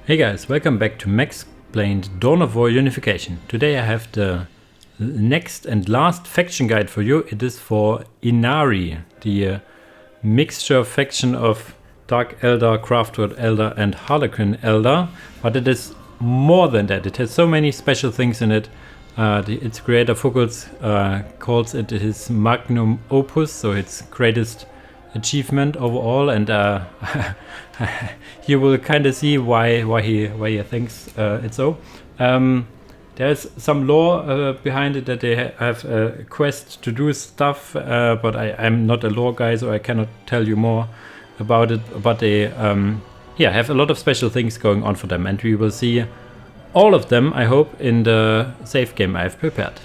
Hey guys, welcome back to Maxplained Dawn of War Unification. Today I have the next and last faction guide for you. It is for Ynnari, the mixture faction of Dark Elder, Craftworld Elder and Harlequin Elder. But it is more than that. It has so many special things in it. Its creator Fuggles calls it his magnum opus, so its greatest achievement overall, and you will kind of see why he thinks it's so. There's some lore behind it, that they have a quest to do stuff, but I'm not a lore guy, so I cannot tell you more about it. But they have a lot of special things going on for them, and we will see all of them, I hope, in the save game I've prepared.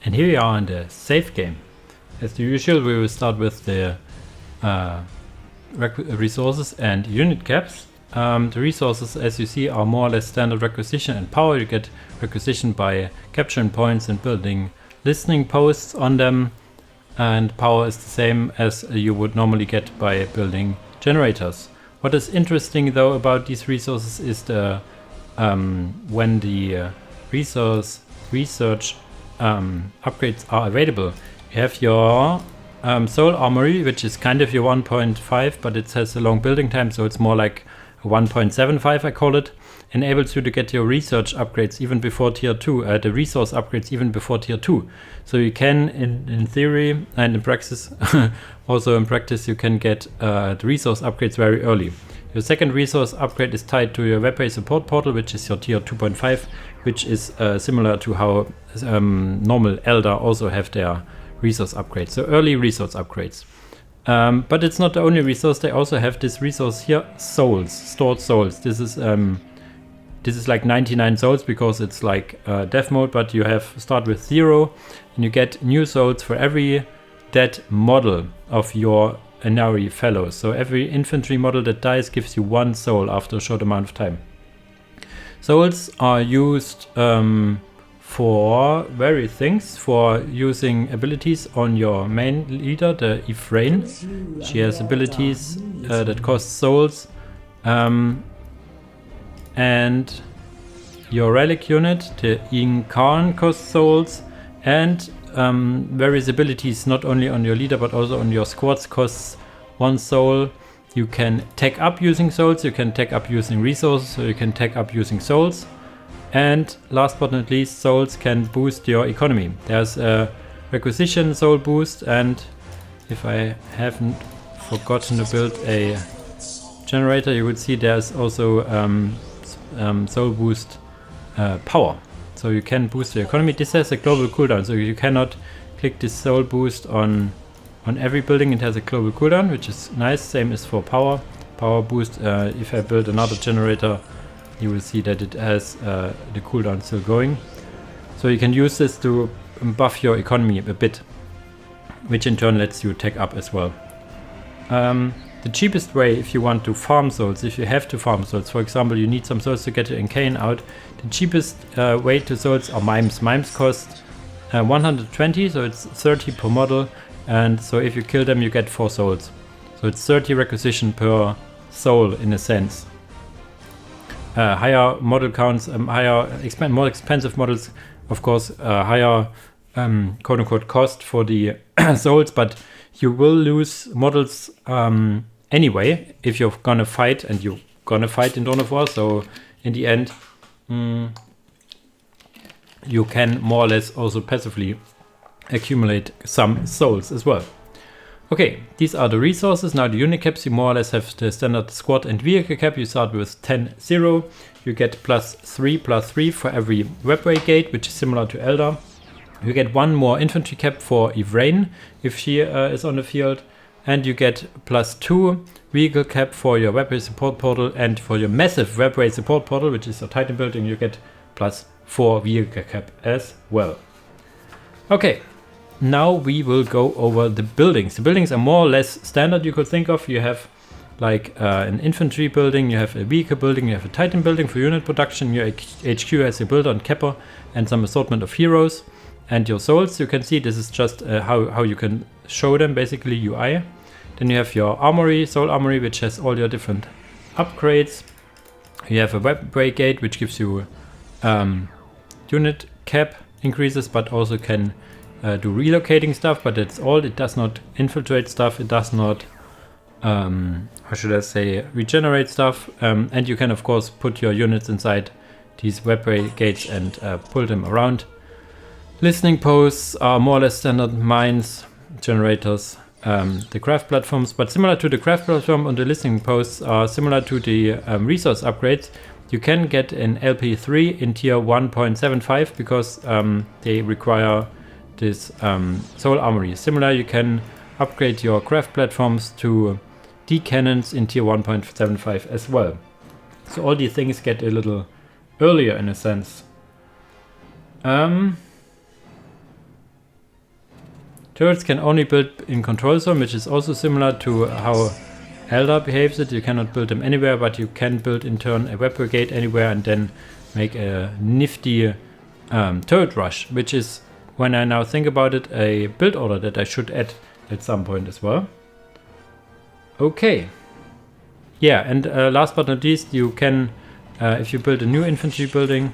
And here we are in the save game. As usual, we will start with the resources and unit caps. The resources, as you see, are more or less standard requisition and power. You get requisition by capturing points and building listening posts on them. And power is the same as you would normally get by building generators. What is interesting though about these resources is the when the research upgrades are available. You have your Soul Armory, which is kind of your 1.5, but it has a long building time, so it's more like 1.75, I call it. Enables you to get your research upgrades even before tier 2, the resource upgrades even before tier 2. So you can, in theory and in practice, also in practice, you can get the resource upgrades very early. Your second resource upgrade is tied to your web base support portal, which is your tier 2.5, which is similar to how normal Elder also have their resource upgrades, so early resource upgrades. But it's not the only resource. They also have this resource here, souls, stored souls. This is like 99 souls because it's like death mode, but you have start with 0 and you get new souls for every dead model of your Ynnari fellows. So every infantry model that dies gives you 1 soul after a short amount of time. Souls are used for various things, for using abilities on your main leader, the Ifrain. She has abilities that cost souls. And your relic unit, the Incarn, costs souls. And various abilities not only on your leader but also on your squads costs 1 soul. You can tech up using souls, you can tech up using resources, so you can tech up using souls. And last but not least, souls can boost your economy. There's a requisition soul boost, and if I haven't forgotten to build a generator, you would see there's also soul boost power. So you can boost your economy. This has a global cooldown, so you cannot click this soul boost on every building. It has a global cooldown, which is nice. Same as for power boost. If I build another generator, you will see that it has the cooldown still going. So you can use this to buff your economy a bit, which in turn lets you tech up as well. The cheapest way, if you want to farm souls, if you have to farm souls, for example, you need some souls to get your Incane out, the cheapest way to souls are mimes. Mimes cost 120, so it's 30 per model, and so if you kill them you get 4 souls. So it's 30 requisition per soul in a sense. Higher model counts, more expensive models, of course, higher quote-unquote cost for the souls, but you will lose models anyway if you're gonna fight, and you're gonna fight in Dawn of War, so in the end you can more or less also passively accumulate some souls as well. Okay, these are the resources. Now the unit caps, you more or less have the standard squad and vehicle cap. You start with 10-0. You get +3/+3 for every webway gate, which is similar to Elder. You get 1 more infantry cap for Ifrain if she is on the field. And you get +2 vehicle cap for your webway support portal, and for your massive webway support portal, which is your Titan building, you get +4 vehicle cap as well. Okay. Now we will go over the buildings. The buildings are more or less standard, you could think of. You have like an infantry building, you have a vehicle building, you have a Titan building for unit production, your HQ has a builder and capper and some assortment of heroes. And your souls, you can see this is just how you can show them, basically UI. Then you have your armory, soul armory, which has all your different upgrades. You have a weapon gate, which gives you unit cap increases, but also can do relocating stuff, but that's all. It does not infiltrate stuff. It does not, how should I say, regenerate stuff. And you can, of course, put your units inside these weapon gates and pull them around. Listening posts are more or less standard mines, generators, the craft platforms, but similar to the craft platform and the listening posts are similar to the resource upgrades. You can get an LP3 in tier 1.75 because they require this soul armory. Similar, you can upgrade your craft platforms to D-cannons in tier 1.75 as well. So all these things get a little earlier in a sense. Turrets can only build in control zone, which is also similar to how Eldar behaves it. You cannot build them anywhere, but you can build in turn a web brigade anywhere and then make a nifty turret rush, which is, when I now think about it, a build order that I should add at some point as well. Okay. Yeah, and last but not least, you can, if you build a new infantry building,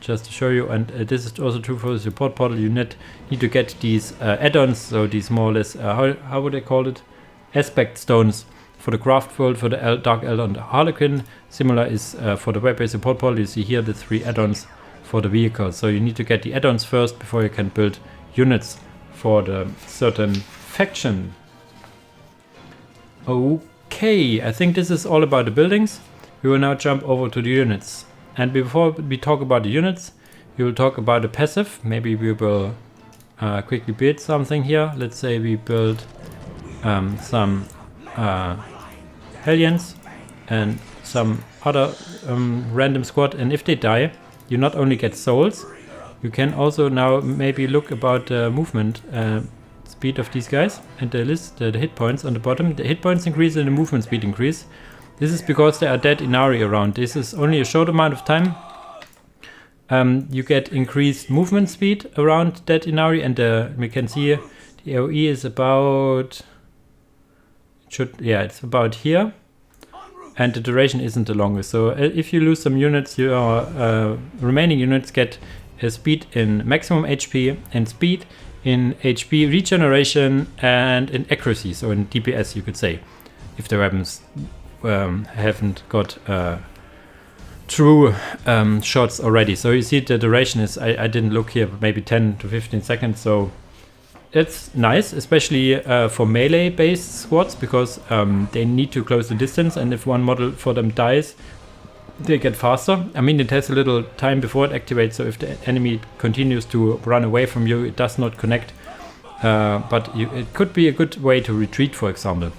just to show you, and this is also true for the support portal, you need to get these add-ons, so these more or less, how would I call it? Aspect stones for the craft world, for the Dark Elder and the Harlequin. Similar is for the web-based support portal. You see here the 3 add-ons for the vehicles. So you need to get the add-ons first before you can build units for the certain faction. Okay, I think this is all about the buildings. We will now jump over to the units. And before we talk about the units, we will talk about the passive. Maybe we will quickly build something here. Let's say we build some Hellions and some other random squad. And if they die, you not only get souls, you can also now maybe look about the movement speed of these guys and the list the hit points on the bottom. The hit points increase and the movement speed increase. This is because there are dead Ynnari around. This is only a short amount of time. You get increased movement speed around dead Ynnari, and we can see the AoE is about, it's about here, and the duration isn't the longest. So if you lose some units, your remaining units get a speed in maximum HP and speed in HP regeneration and in accuracy, so in DPS you could say, if the weapons haven't got true shots already. So you see the duration is, I didn't look here, but maybe 10 to 15 seconds. So it's nice, especially for melee based squads, because they need to close the distance, and if one model for them dies, they get faster. I mean, it has a little time before it activates, so if the enemy continues to run away from you, it does not connect. But it could be a good way to retreat, for example.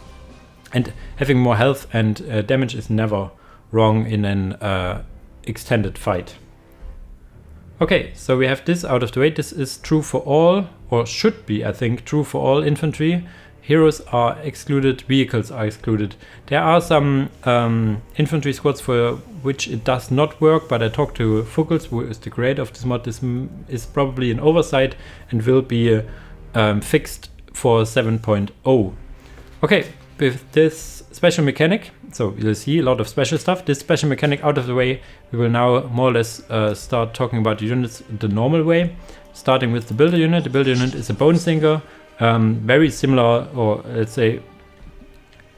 And having more health and damage is never wrong in an extended fight. Okay, so we have this out of the way. This is true for all, or should be, I think, true for all infantry. Heroes are excluded, vehicles are excluded. There are some infantry squads for which it does not work, but I talked to Fuggles, who is the creator of this mod. This is probably an oversight and will be fixed for 7.0. Okay. With this special mechanic, so you'll see a lot of special stuff. This special mechanic out of the way, we will now more or less start talking about the units the normal way, starting with the builder unit. The builder unit is a bone sinker, very similar, or let's say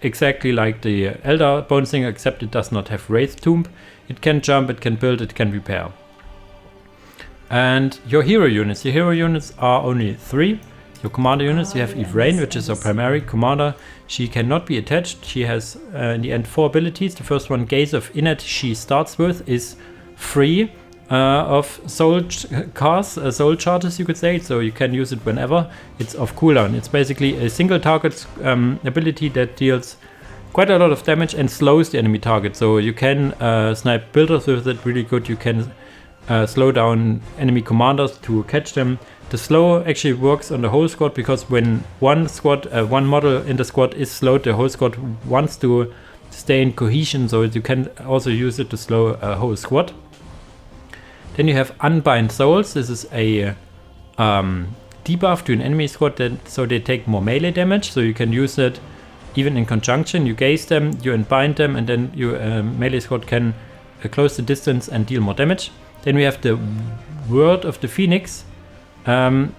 exactly like the Eldar bone sinker, except it does not have Wraith Tomb. It can jump, it can build, it can repair. And your hero units are only 3. Your commander units, you have Yvraine, which is our primary commander. She cannot be attached. She has, in the end, 4 abilities. The first one, Gaze of Innate, she starts with, is free of soul soul charges, you could say. So you can use it whenever. It's off cooldown. It's basically a single target ability that deals quite a lot of damage and slows the enemy target. So you can snipe builders with it really good. You can slow down enemy commanders to catch them. The slow actually works on the whole squad, because when one model in the squad is slowed, the whole squad wants to stay in cohesion, so you can also use it to slow a whole squad. Then you have Unbind Souls. This is a debuff to an enemy squad, so they take more melee damage, so you can use it even in conjunction. You gaze them, you unbind them, and then your melee squad can close the distance and deal more damage. Then we have the Word of the Phoenix. The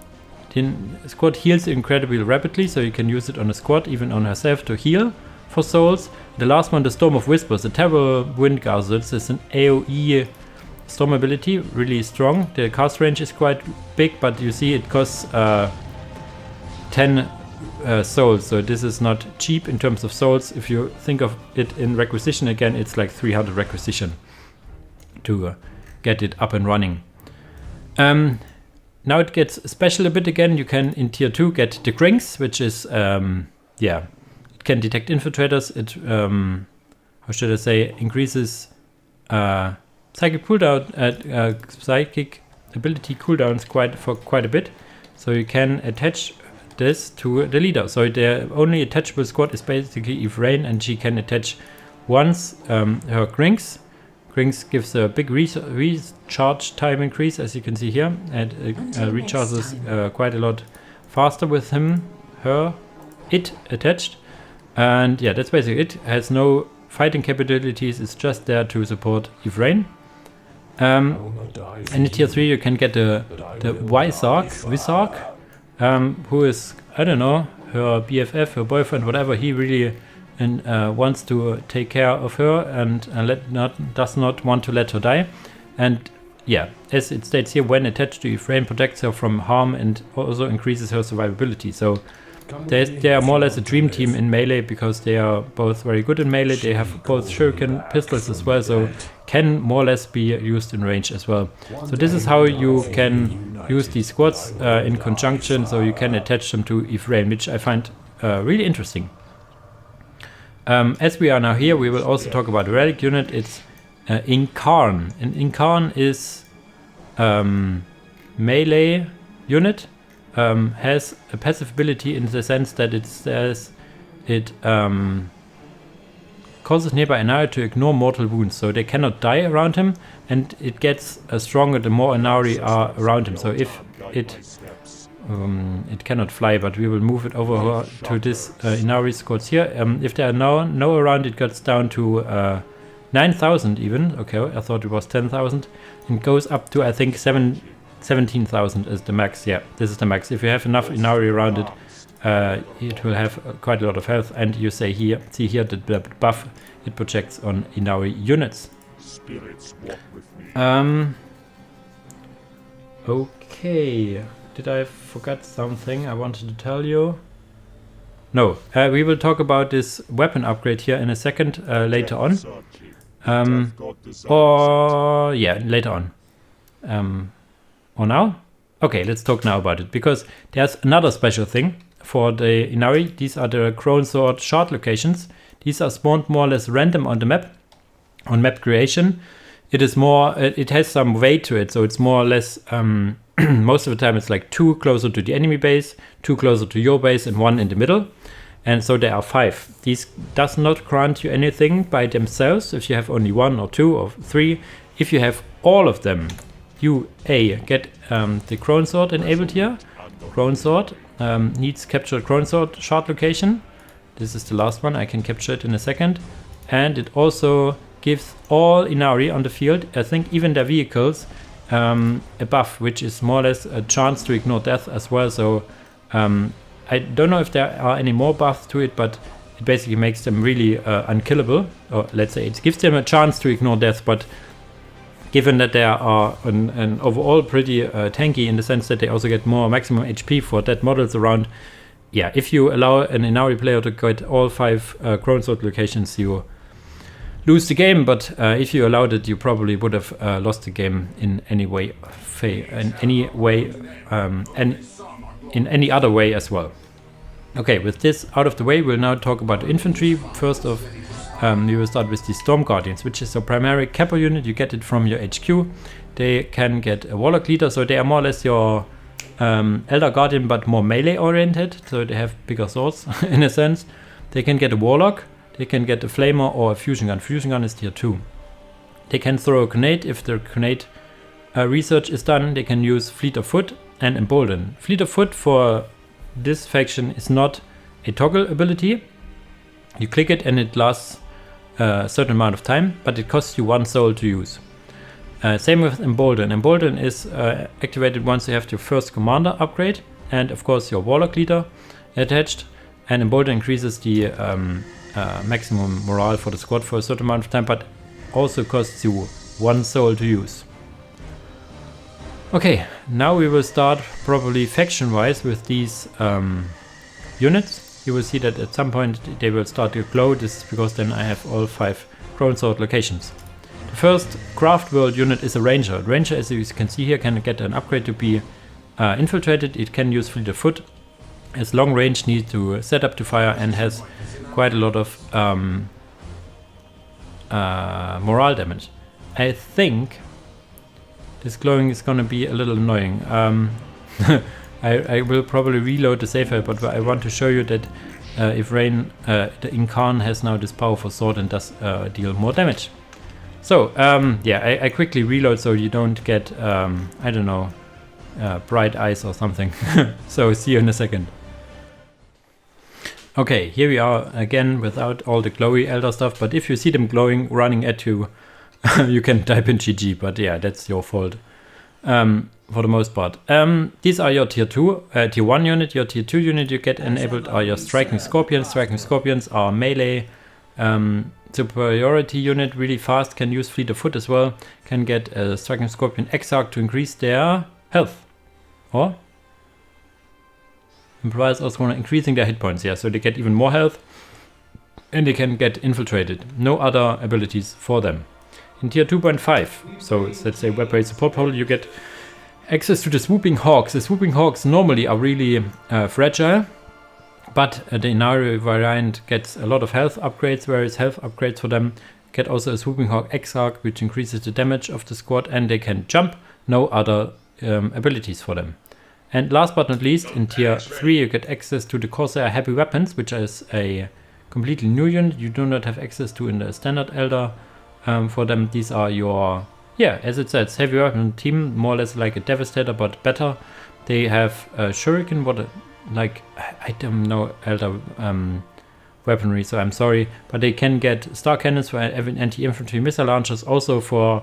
squad heals incredibly rapidly, so you can use it on a squad, even on herself, to heal for souls. The last one, the Storm of Whispers, the terrible wind gust. This is an AoE storm ability, really strong. The cast range is quite big, but you see it costs 10 souls, so this is not cheap in terms of souls. If you think of it in requisition again, it's like 300 requisition to get it up and running. Now it gets special a bit again. You can in tier 2 get the Grings, which is it can detect infiltrators. It how should I say, increases psychic cooldown, psychic ability cooldowns quite a bit. So you can attach this to the leader. So the only attachable squad is basically Ynnari, and she can attach once her Grings. Grings gives a big recharge time increase, as you can see here, and recharges quite a lot faster with it attached. And yeah, that's basically it. Has no fighting capabilities, it's just there to support Ynnari. And in tier 3 you can get the Wizark, who is, I don't know, her BFF, her boyfriend, whatever. He really wants to take care of her and does not want to let her die. And yeah, as it states here, when attached to Ynnari, protects her from harm and also increases her survivability. So they are more or less a dream team in melee, because they are both very good in melee. They have both shuriken pistols as well, so can more or less be used in range as well. So this is how you can use these squads in conjunction, so you can attach them to Ynnari, which I find really interesting. As we are now here, we will also talk about a relic unit. It's Incarn. And Incarn is melee unit. Has a passive ability in the sense that it says it causes nearby Ynnari to ignore mortal wounds, so they cannot die around him, and it gets stronger the more Ynnari are around him. So if it cannot fly, but we will move it over to this Ynnari squads here. If there are no around, it gets down to 9,000 even. Okay, I thought it was 10,000, and goes up to, I think, 17,000 is the max. Yeah, this is the max. If you have enough Ynnari around it, it will have quite a lot of health. And you see here the buff it projects on Ynnari units. Okay, did I forget something I wanted to tell you? No, we will talk about this weapon upgrade here in a second, later on. Later on. Or now? Okay, let's talk now about it, because there's another special thing for the Ynnari. These are the Crown Sword shard locations. These are spawned more or less random on the map, on map creation. It is more, it has some weight to it, so it's more or less, most of the time it's like 2 closer to the enemy base, 2 closer to your base, and 1 in the middle. And so there are 5. These does not grant you anything by themselves if you have only 1 or 2 or 3. If you have all of them, you get the Crown Sword enabled here. Crown Sword needs captured Crown Sword shard location. This is the last one. I can capture it in a second. And it also gives all Ynnari on the field, I think even their vehicles, a buff, which is more or less a chance to ignore death as well. So I don't know if there are any more buffs to it, but it basically makes them really unkillable. Or let's say it gives them a chance to ignore death, but given that they are an overall pretty tanky, in the sense that they also get more maximum HP for dead models around. Yeah, if you allow an Ynnari player to get all 5 Crown Sword locations, you lose the game. But if you allowed it, you probably would have lost the game in any way, and in any other way as well. Okay, with this out of the way, we'll now talk about infantry. First off, we will start with the Storm Guardians, which is a primary capo unit. You get it from your HQ. They can get a Warlock leader, so they are more or less your Elder Guardian, but more melee oriented, so they have bigger swords in a sense. They can get a Warlock, they can get a Flamer or a Fusion Gun. Fusion Gun is tier 2. They can throw a grenade. If the grenade research is done, they can use Fleet of Foot and Embolden. Fleet of Foot for this faction is not a toggle ability. You click it and it lasts a certain amount of time, but it costs you 1 soul to use. Same with Embolden. Embolden is activated once you have your first commander upgrade, and of course your warlock leader attached. And Embolden increases the maximum morale for the squad for a certain amount of time, but also costs you 1 soul to use. Okay, now we will start probably faction-wise with these units. You will see that at some point they will start to glow. This is because then I have all 5 Crown Sword locations. The first craft world unit is a ranger. Ranger, as you can see here, can get an upgrade to be infiltrated. It can use fleet of foot, has long range, needs to set up to fire, and has quite a lot of morale damage. I think this glowing is gonna be a little annoying. I will probably reload the save file, but I want to show you that if Rain, the Incarn has now this powerful sword and does deal more damage. So yeah, I quickly reload so you don't get, I don't know, bright eyes or something. So see you in a second. Okay, here we are again without all the glowy elder stuff, but if you see them glowing running at you, you can type in GG, but yeah, that's your fault for the most part. These are your tier 2, tier 1 unit. Your tier 2 unit you get enabled are your Striking Scorpions. Striking Scorpions are melee superiority unit, really fast, can use fleet of foot as well, can get a Striking Scorpion Exarch to increase their health. Or implies also increasing their hit points, yeah, so they get even more health and they can get infiltrated. No other abilities for them. In tier 2.5, so let's say web rate support pole, you get access to the Swooping Hawks. The Swooping Hawks normally are really fragile, but the Ynnari variant gets a lot of health upgrades, various health upgrades for them. Get also a Swooping Hawk Exarch, which increases the damage of the squad, and they can jump. No other abilities for them. And last but not least, in tier 3 you get access to the Corsair Heavy Weapons, which is a completely new unit you do not have access to in the standard Elder. For them, these are your, yeah, as it says, heavy weapon team, more or less like a Devastator but better. They have Shuriken, like, I don't know Elder weaponry, so I'm sorry, but they can get Star Cannons for anti-infantry missile launchers, also for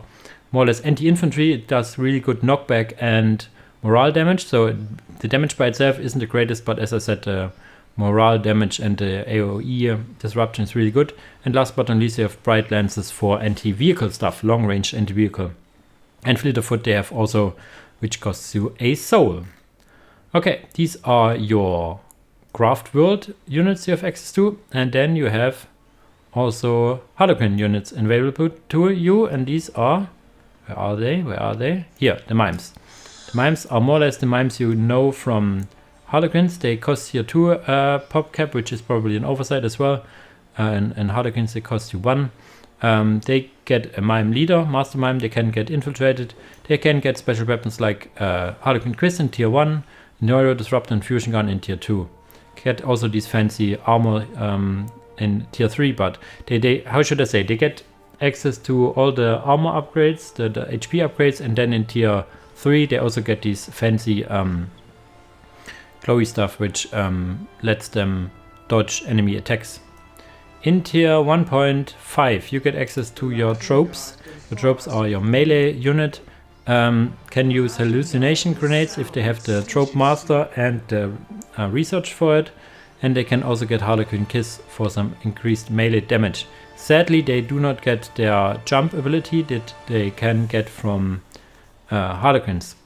more or less anti-infantry. It does really good knockback and morale damage, so the damage by itself isn't the greatest, but as I said, morale damage and the AoE disruption is really good. And last but not least, you have Bright Lances for anti-vehicle stuff, long-range anti-vehicle. And Fleet of Foot they have also, which costs you a soul. Okay, these are your craft world units you have access to, and then you have also Harlequin units available to you, and these are, where are they? Where are they? Here, the mimes. The mimes are more or less the mimes you know from Harlequins. They cost here 2 pop cap, which is probably an oversight as well. And Harlequins, they cost you 1. They get a mime leader, master mime. They can get infiltrated. They can get special weapons like Harlequin Quiz in tier 1, Neuro Disruptor and Fusion Gun in tier 2. Get also these fancy armor in tier 3, but they how should I say, they get access to all the armor upgrades, the HP upgrades, and then in tier 3 they also get these fancy glowy stuff, which lets them dodge enemy attacks. In tier 1.5 you get access to your tropes. The tropes are your melee unit, can use hallucination grenades if they have the trope master and the research for it, and they can also get Harlequin Kiss for some increased melee damage. Sadly, they do not get their jump ability that they can get from Harlequins.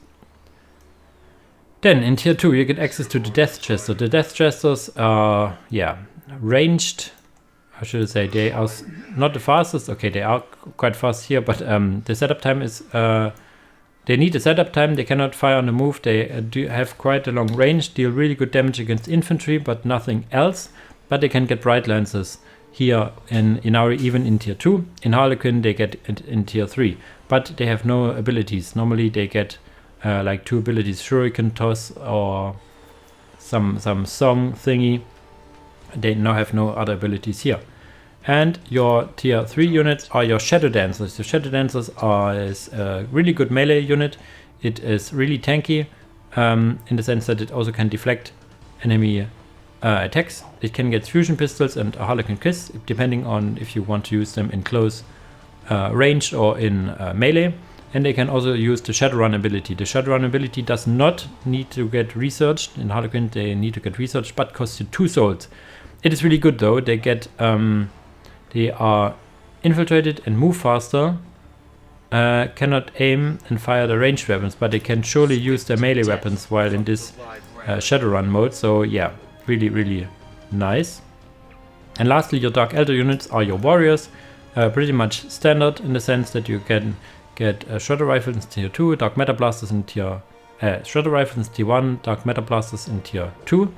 Then in tier 2 you get access to the Death Jester. The Death Jesters are, yeah, ranged. How should I say? They are not the fastest. Okay, they are quite fast here, but the setup time is, they need a setup time. They cannot fire on the move. They do have quite a long range, deal really good damage against infantry, but nothing else. But they can get Bright Lances here in Ynnari, even in tier 2. In Harlequin they get it in tier 3, but they have no abilities. Normally they get like 2 abilities, Shuriken Toss or some song thingy. They now have no other abilities here. And your tier 3 units are your Shadow Dancers. The Shadow Dancers is a really good melee unit. It is really tanky in the sense that it also can deflect enemy attacks. It can get fusion pistols and a Harlequin kiss, depending on if you want to use them in close range or in melee. And they can also use the Shadowrun ability. The Shadowrun ability does not need to get researched. In Harlequin they need to get researched, but costs you 2 souls. It is really good though. They get they are infiltrated and move faster. Cannot aim and fire the ranged weapons, but they can surely use their melee weapons while in this Shadowrun mode. So yeah, really nice. And lastly, your Dark Elder units are your warriors. Pretty much standard in the sense that you can get Shredder Rifles in tier 2, Dark Matter Blasters in tier... Shredder Rifles in tier 1, Dark Matter Blasters in tier 2.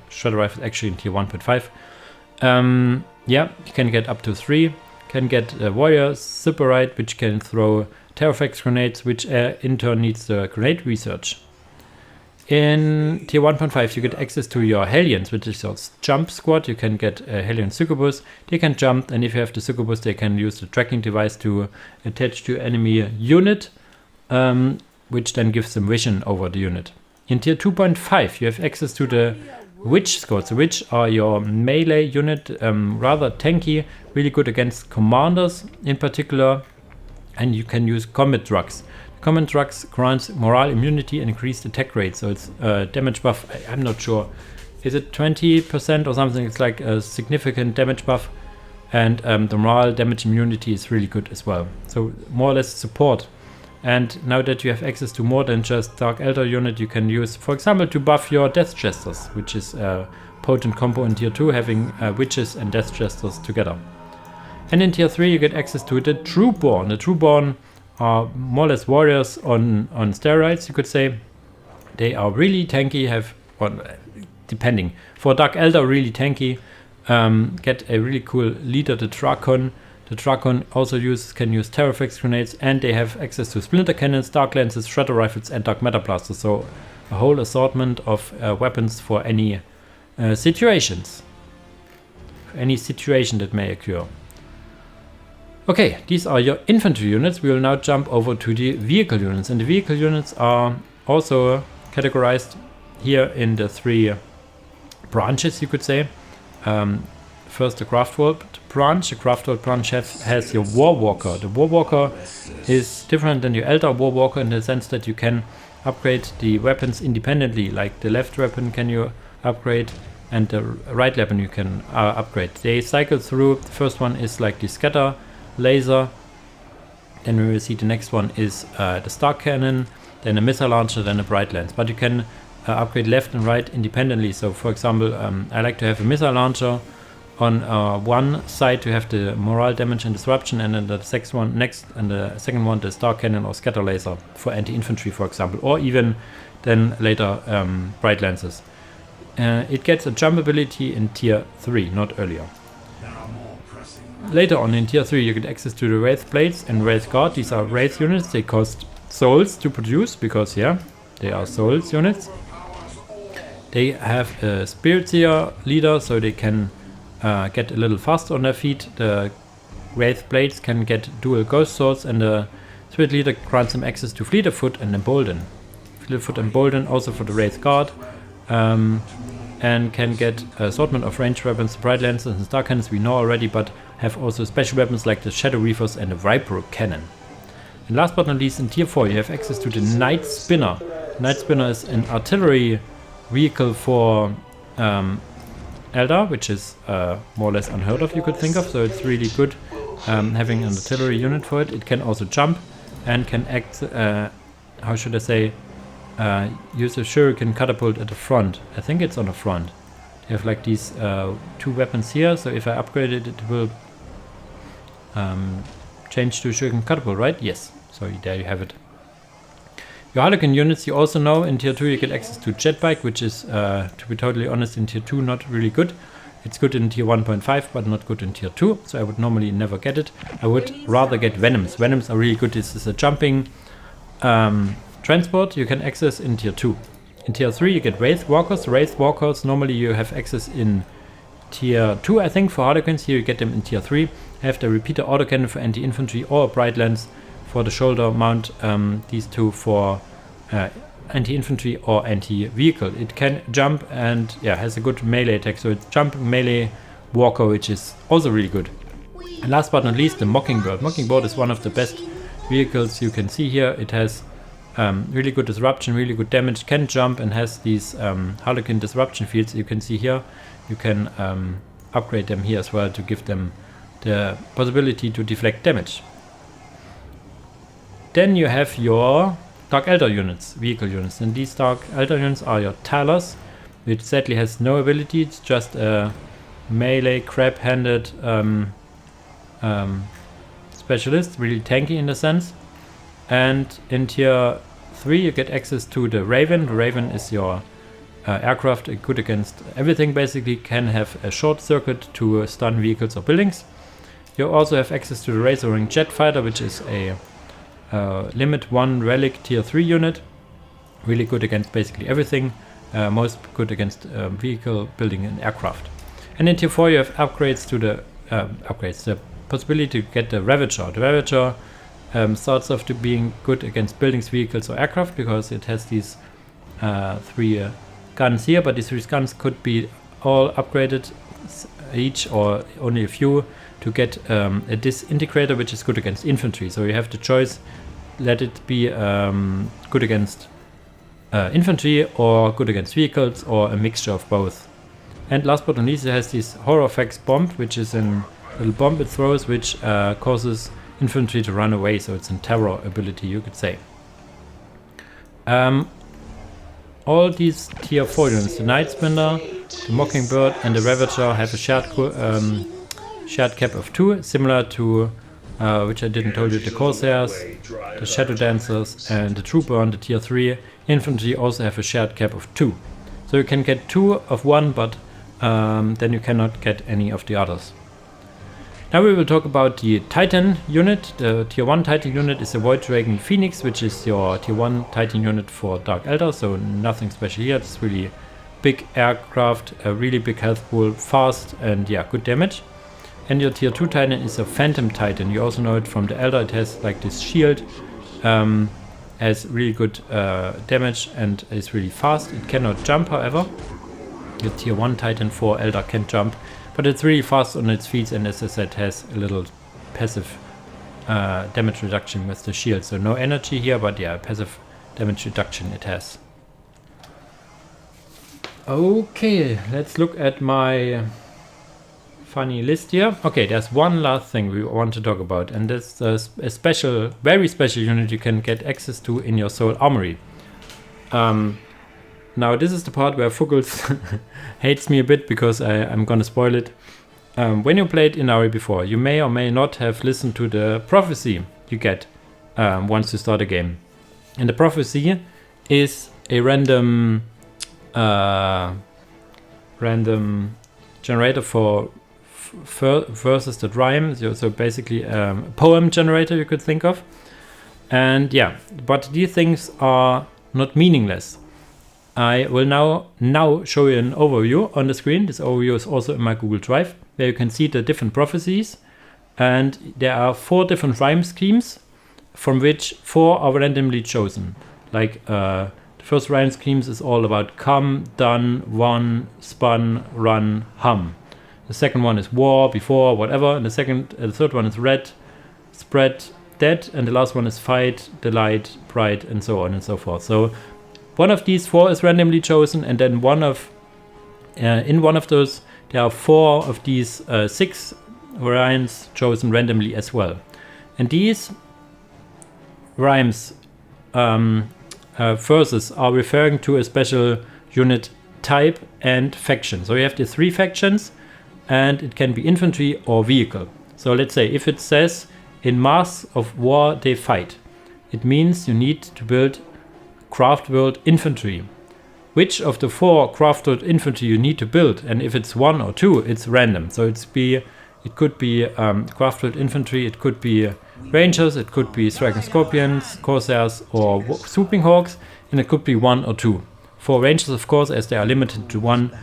Shredder Rifles actually in tier 1.5. Yeah, you can get up to 3. Can get Warrior Superite, which can throw Terrorfax grenades, which in turn needs the grenade research. In tier 1.5 you get access to your Hellions, which is your jump squad. You can get a Hellion Succubus. They can jump, and if you have the Succubus they can use the tracking device to attach to enemy unit, which then gives them vision over the unit. In tier 2.5 you have access to the Witch squads. The Witch are your melee unit, rather tanky, really good against commanders in particular, and you can use combat drugs. Combat drugs grants morale immunity and increased attack rate, so it's damage buff. I'm not sure, is it 20% or something? It's like a significant damage buff, and the morale damage immunity is really good as well, so more or less support. And now that you have access to more than just Dark Elder unit, you can use, for example, to buff your Death Jesters, which is a potent combo in tier 2, having Witches and Death Jesters together. And in tier 3 you get access to the Trueborn. The Trueborn are more or less warriors on steroids, you could say. They are really tanky, have, well, depending. For Dark Elder, really tanky. Get a really cool leader, the Drakon. The Drakon also can use Terrorfax grenades, and they have access to Splinter Cannons, Dark Lances, Shredder Rifles and Dark Matter Blasters. So a whole assortment of weapons for any situations. Any situation that may occur. Okay, these are your infantry units. We will now jump over to the vehicle units. And the vehicle units are also categorized here in the 3 branches, you could say. First, the Craftworld branch. The Craftworld branch has your Warwalker. The Warwalker is different than your Elder Warwalker in the sense that you can upgrade the weapons independently. Like the left weapon can you upgrade, and the right weapon you can upgrade. They cycle through. The first one is like the Scatter Laser. Then we will see the next one is the Star Cannon, then a Missile Launcher, then a Bright Lance. But you can upgrade left and right independently. So for example, I like to have a Missile Launcher on one side to have the morale damage and disruption, and then the second one the Star Cannon or Scatter Laser for anti-infantry, for example, or even then later Bright Lances. It gets a jump ability in tier 3, not earlier. Later on in tier 3 you get access to the Wraith Blades and Wraith Guard. These are Wraith units. They cost souls to produce because, yeah, they are souls units. They have a Spirit Seer leader, so they can get a little faster on their feet. The Wraith Blades can get dual Ghost Swords, and the Spirit Leader grants them access to Fleet of Foot and Embolden. Fleet of Foot and Embolden also for the Wraith Guard, and can get assortment of ranged weapons, Bright Lances and Star Cannons we know already, but have also special weapons like the Shadow Reavers and the Viper Cannon. And last but not least, in tier 4 you have access to the Night Spinner. Night Spinner is an artillery vehicle for Elder, which is more or less unheard of, you could think of, so it's really good having an artillery unit for it. It can also jump and can act, how should I say, use a shuriken catapult at the front. I think it's on the front. You have like these 2 weapons here, so if I upgrade it, it will change to shuriken catapult, right? Yes, so there you have it. Your Harlequin units, you also know, in tier 2 you get access to Jetbike, which is, to be totally honest, in tier 2 not really good. It's good in tier 1.5, but not good in tier 2, so I would normally never get it. I would rather get Venoms. Venoms are really good. This is a jumping transport you can access in tier 2. In tier 3 you get Wraith Walkers. Wraith Walkers normally you have access in tier 2, I think, for Harlequins. Here you get them in tier 3. Have the Repeater Autocannon for anti-infantry or a Bright Lance for the shoulder mount. These 2 for anti-infantry or anti-vehicle. It can jump and has a good melee attack. So it's jump, melee, walker, which is also really good. And last but not least, the Mockingbird. Mockingbird is one of the best vehicles you can see here. It has really good disruption, really good damage, can jump, and has these Harlequin disruption fields you can see here. You can upgrade them here as well to give them the possibility to deflect damage. Then you have your Dark Elder units, vehicle units, and these Dark Elder units are your Talos, which sadly has no ability. It's just a melee crab-handed specialist, really tanky in a sense. And in tier 3 you get access to the Raven. The Raven is your aircraft, good against everything basically, can have a short circuit to stun vehicles or buildings. You also have access to the Razorwing Jet Fighter, which is a limit 1 relic tier 3 unit, really good against basically everything, most good against vehicle building and aircraft. And in tier 4 you have upgrades to the the possibility to get the Ravager. The Ravager starts off to being good against buildings, vehicles or aircraft because it has these 3 guns here, but these 3 guns could be all upgraded each or only a few to get a disintegrator, which is good against infantry. So you have the choice, let it be good against infantry or good against vehicles or a mixture of both. And last but not least, it has this Horrorfax bomb, which is a little bomb it throws, which causes infantry to run away. So it's a terror ability, you could say. All these tier 4 units, the Nightspinner, the Mockingbird and the Ravager, have a shared cap of 2, similar to which I didn't tell you, the Corsairs, the Shadow Dancers and the Trooper on the tier 3 infantry also have a shared cap of 2. So you can get 2 of one, but then you cannot get any of the others. Now we will talk about the Titan unit. The tier 1 Titan unit is a Void Dragon Phoenix, which is your tier 1 Titan unit for Dark Elder, so nothing special here. It's really big aircraft, a really big health pool, fast and good damage. And your tier 2 Titan is a Phantom Titan. You also know it from the Elder. It has like this shield, has really good damage and is really fast. It cannot jump, however. Your tier 1 Titan for Elder can jump, but it's really fast on its feet, and as I said, has a little passive damage reduction with the shield. So no energy here, but passive damage reduction it has. Okay, let's look at my funny list here. Okay, there's one last thing we want to talk about, and that's a special, very special unit you can get access to in your Soul Armory. Now this is the part where Fuggles hates me a bit because I'm gonna spoil it. When you played Ynnari before, you may or may not have listened to the prophecy you get once you start a game. And the prophecy is a random generator for verses that rhyme. So basically a poem generator you could think of. And but these things are not meaningless. I will now show you an overview on the screen. This overview is also in my Google Drive, where you can see the different prophecies. And there are 4 different rhyme schemes, from which 4 are randomly chosen. Like the first rhyme schemes is all about come, done, won, spun, run, hum. The second one is war, before, whatever. And the third one is red, spread, dead. And the last one is fight, delight, pride, and so on and so forth. So one of these 4 is randomly chosen, and then in one of those there are 4 of these 6 rhymes chosen randomly as well. And these rhymes verses are referring to a special unit type and faction. So you have the 3 factions, and it can be infantry or vehicle. So let's say if it says in Masks of War they fight, it means you need to build craft world infantry. Which of the 4 craft world infantry you need to build, and if it's 1 or 2, it's random. So it could be craft world infantry, it could be rangers, it could be striking scorpions, corsairs or swooping hawks, and it could be 1 or 2. For rangers, of course, as they are limited to 1,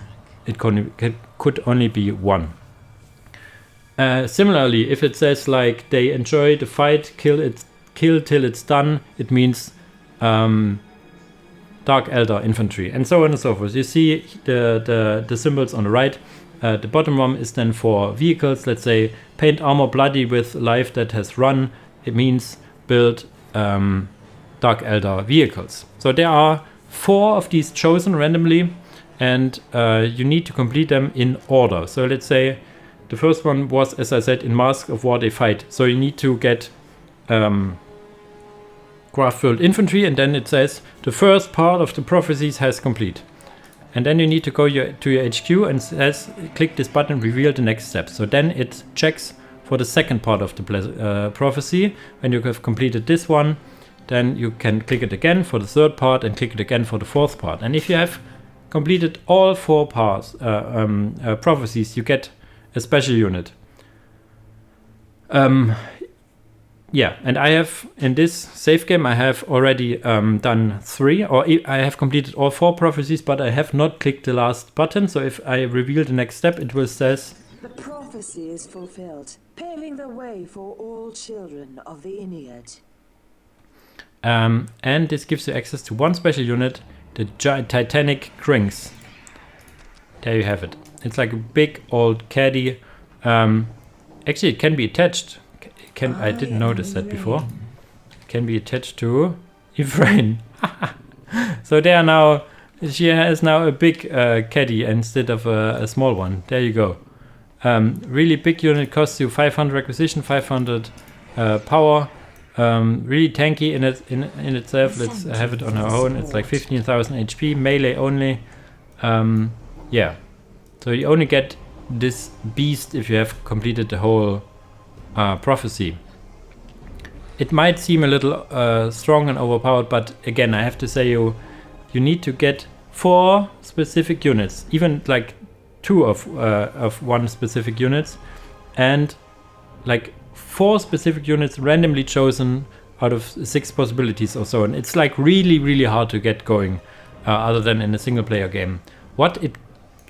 it could only be 1. Similarly, if it says like they enjoy the fight, kill till it's done, it means Dark Elder infantry, and so on and so forth. You see the symbols on the right. The bottom one is then for vehicles. Let's say paint armor bloody with life that has run. It means build Dark Elder vehicles. So there are 4 of these chosen randomly, and you need to complete them in order. So let's say the first one was, as I said, in Mask of War they fight. So you need to get Craft-World Infantry, and then it says the first part of the prophecies has complete. And then you need to go to your HQ and says click this button, reveal the next steps. So then it checks for the second part of the prophecy. When you have completed this one, then you can click it again for the third part and click it again for the fourth part. And if you have completed all 4 parts, prophecies, you get a special unit. Yeah, and I have, in this save game, I have already done 3, or I have completed all 4 prophecies, but I have not clicked the last button. So if I reveal the next step, it will says, the prophecy is fulfilled, paving the way for all children of the Ynnari. And this gives you access to 1 special unit, the Titanic Krings. There you have it. It's like a big old caddy. Actually, it can be attached. I didn't notice that before. It can be attached to Ephraim. So they are now. She has now a big caddy instead of a small one. There you go. Really big unit, costs you 500 acquisition, 500 power. Really tanky in itself. Let's have it on her own. It's like 15,000 HP, melee only. Yeah. So you only get this beast if you have completed the whole prophecy. It might seem a little strong and overpowered, but again, I have to say you need to get 4 specific units, even like 2 of 1 specific units, and like 4 specific units randomly chosen out of 6 possibilities or so. And it's like really hard to get going, other than in a single player game. What it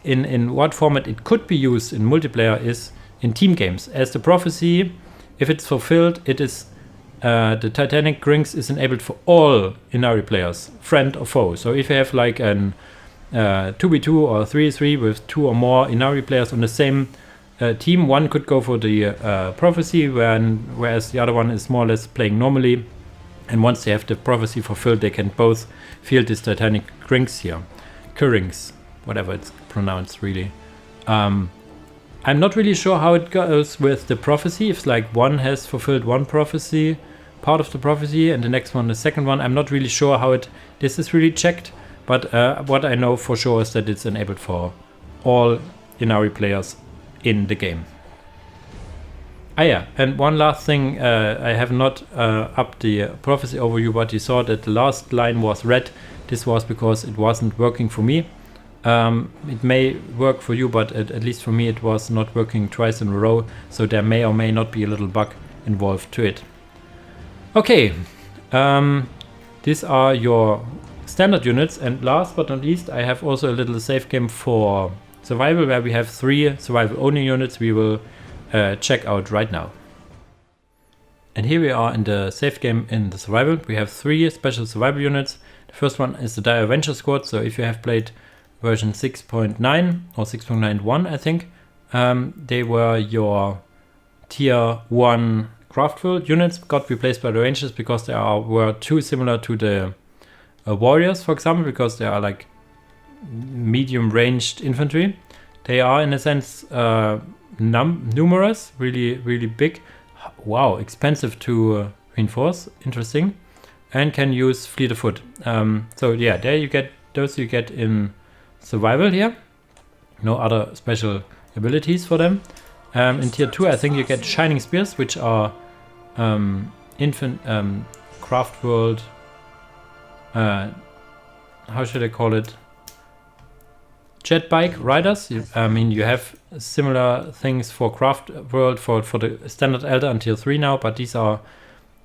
in what format it could be used in multiplayer is in team games. As the prophecy, if it's fulfilled, it is the Titanic Krings is enabled for all Ynnari players, friend or foe. So if you have like an 2v2 or 3v3 with 2 or more Ynnari players on the same team, one could go for the prophecy, whereas the other one is more or less playing normally. And once they have the prophecy fulfilled, they can both field this Titanic Krings here. Krings, whatever it's pronounced really. I'm not really sure how it goes with the prophecy. If like one has fulfilled one prophecy, part of the prophecy, and the next one the second one. I'm not really sure how this is really checked. But what I know for sure is that it's enabled for all Ynnari players in the game. Yeah, and one last thing, I have not upped the prophecy overview, but you saw that the last line was red. This was because it wasn't working for me. It may work for you, but at least for me it was not working twice in a row, so there may or may not be a little bug involved to it. Okay, these are your standard units, and last but not least I have also a little save game for survival where we have 3 survival only units we will check out right now. And here we are in the save game in the survival. We have 3 special survival units. The first one is the Dire Avenger Squad, so if you have played version 6.9 or 6.9.1 I think, they were your tier 1 Craft-World units, got replaced by the Rangers because they were too similar to the Warriors, for example, because they are like medium ranged infantry. They are in a sense numerous, really big. Wow, expensive to reinforce, interesting, and can use fleet of foot. So yeah, there you get those you get in survival here. No other special abilities for them. In tier 2 I think you get Shining Spears, which are Craft-World, how should I call it, jet bike riders. I mean, you have similar things for Craft-World for the standard Elder in tier 3 now, but these are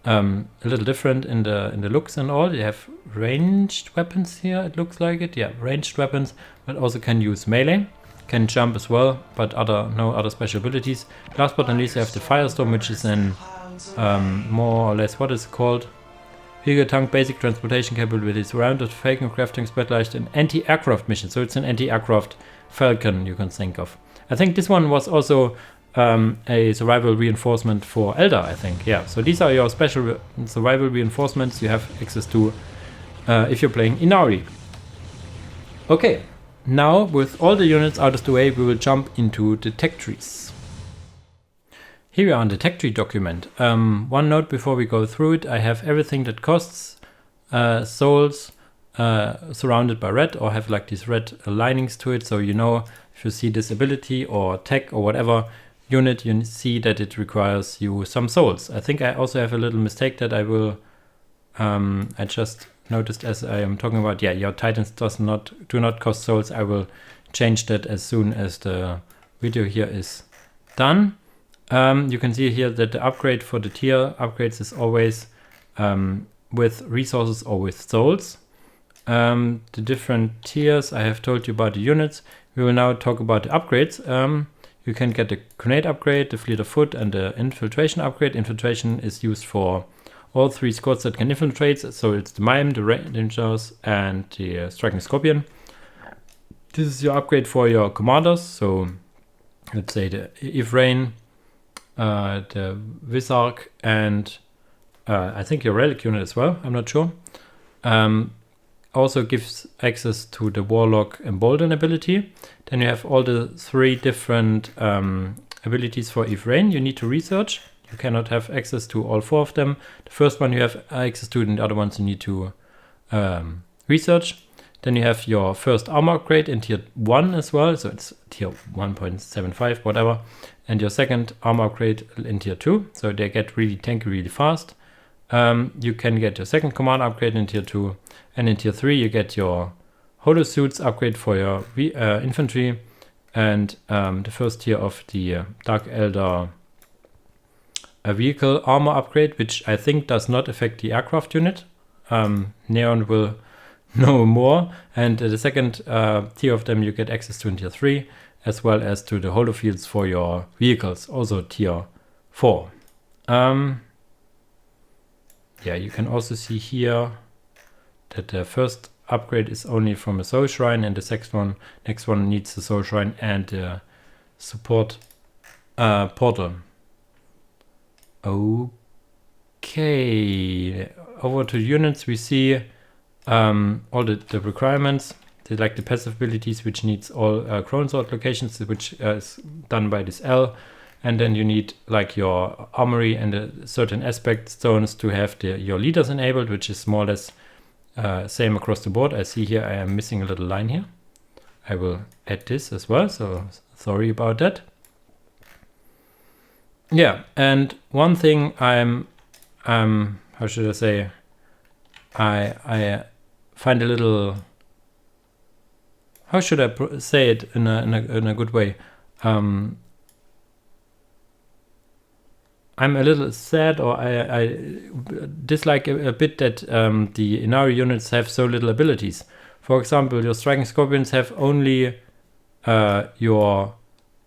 a little different in the looks and all. You have ranged weapons here, it looks like it. Yeah, ranged weapons, but also can use melee, can jump as well, but no other special abilities. Last but not least, you have the Firestorm, which is an more or less, what is it called? Vehicle tank, basic transportation capabilities, rounded Falcon crafting specialized in anti-aircraft mission. So it's an anti-aircraft Falcon you can think of. I think this one was also a survival reinforcement for Elder, I think. Yeah, so these are your special survival reinforcements you have access to if you're playing Ynnari. Okay, now with all the units out of the way, we will jump into the tech trees. Here we are on the tech tree document. One note before we go through it, I have everything that costs souls surrounded by red or have like these red linings to it. So you know if you see this ability or tech or whatever unit, you see that it requires you some souls. I think I also have a little mistake that I will, I just noticed as I am talking about, yeah, your titans do not cost souls. I will change that as soon as the video here is done. You can see here that the upgrade for the tier upgrades is always with resources or with souls. The different tiers, I have told you about the units. We will now talk about the upgrades. You can get the grenade upgrade, the fleet of foot, and the infiltration upgrade. Infiltration is used for all 3 squads that can infiltrate. So it's the Mime, the Rangers, and the Striking Scorpion. This is your upgrade for your commanders. So let's say the Ynnari, the Visarch, and I think your relic unit as well, I'm not sure. Also gives access to the Warlock Embolden ability. Then you have all the 3 different abilities for Ynnari you need to research. You cannot have access to all 4 of them. The first one you have access to, and the other ones you need to research. Then you have your first armor upgrade in tier 1 as well, so it's tier 1.75, whatever. And your second armor upgrade in tier 2, so they get really tanky really fast. You can get your second command upgrade in tier 2, and in tier 3 you get your holo suits upgrade for your infantry, and the first tier of the Dark Elder vehicle armor upgrade, which I think does not affect the aircraft unit. Neon will know more, and the second tier of them you get access to in tier 3, as well as to the holo fields for your vehicles, also tier 4. Yeah, you can also see here that the first upgrade is only from a soul shrine, and the next one needs the soul shrine and the support portal. Okay, over to units, we see all the requirements. They like the passive abilities, which needs all Crown Sword locations, which is done by this L. And then you need like your armory and certain aspect stones to have your leaders enabled, which is more or less same across the board. I see here I am missing a little line here. I will add this as well, so sorry about that. Yeah, and one thing how should I say, I find a little, how should I say it in a good way? I'm a little sad, or I dislike a bit that the Ynnari units have so little abilities. For example, your Striking Scorpions have only your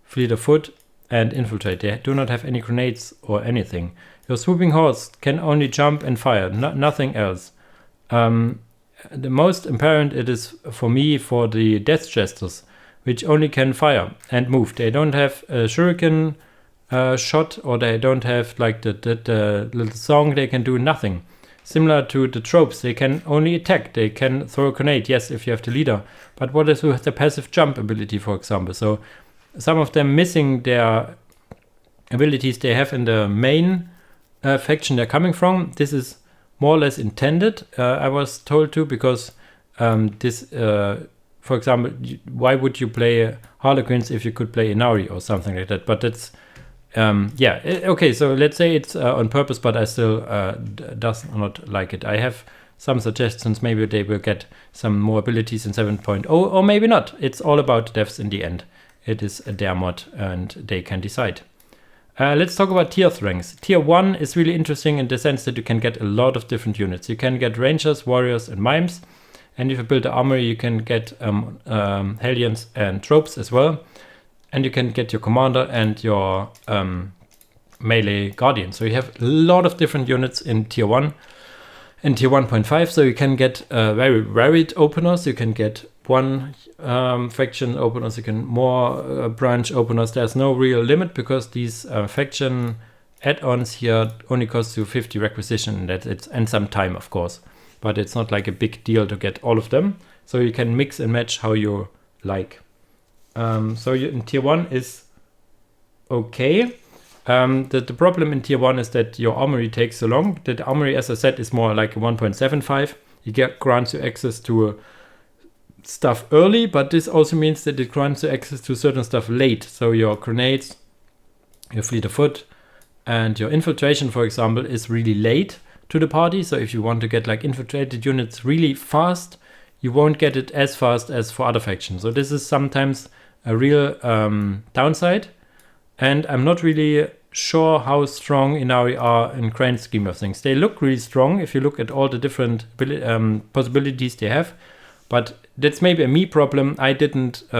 Fleet of Foot and Infiltrate. They do not have any grenades or anything. Your Swooping Horse can only jump and fire, nothing else. The most apparent it is for me for the Death Jesters, which only can fire and move. They don't have a shuriken shot, or they don't have like the little song. They can do nothing. Similar to the tropes, they can only attack. They can throw a grenade, yes, if you have the leader. But what is with the passive jump ability, for example? So some of them missing their abilities they have in the main faction they're coming from. This is more or less intended, I was told to, because this, for example, why would you play Harlequins if you could play Ynnari or something like that? But that's, yeah, okay, so let's say it's on purpose, but I still does not like it. I have some suggestions. Maybe they will get some more abilities in 7.0, or maybe not. It's all about devs in the end. It is their mod, and they can decide. Let's talk about tier ranks. Tier 1 is really interesting in the sense that you can get a lot of different units. You can get Rangers, Warriors, and Mimes. And if you build the armory, you can get Hellions and Tropes as well. And you can get your Commander and your melee Guardian. So you have a lot of different units in tier 1. in tier 1.5, so you can get very varied openers. You can get one faction openers, you can more branch openers. There's no real limit because these faction add-ons here only cost you 50 requisition, and some time, of course, but it's not like a big deal to get all of them, so you can mix and match how you like. So in tier 1 is okay. The problem in tier 1 is that your armory takes so long. The armory, as I said, is more like a 1.75. It grants you access to stuff early, but this also means that it grants you access to certain stuff late. So your grenades, your fleet of foot, and your infiltration, for example, is really late to the party. So if you want to get like infiltrated units really fast, you won't get it as fast as for other factions. So this is sometimes a real downside. And I'm not really sure how strong Ynnari are in grand scheme of things. They look really strong if you look at all the different possibilities they have. But that's maybe a me problem. I couldn't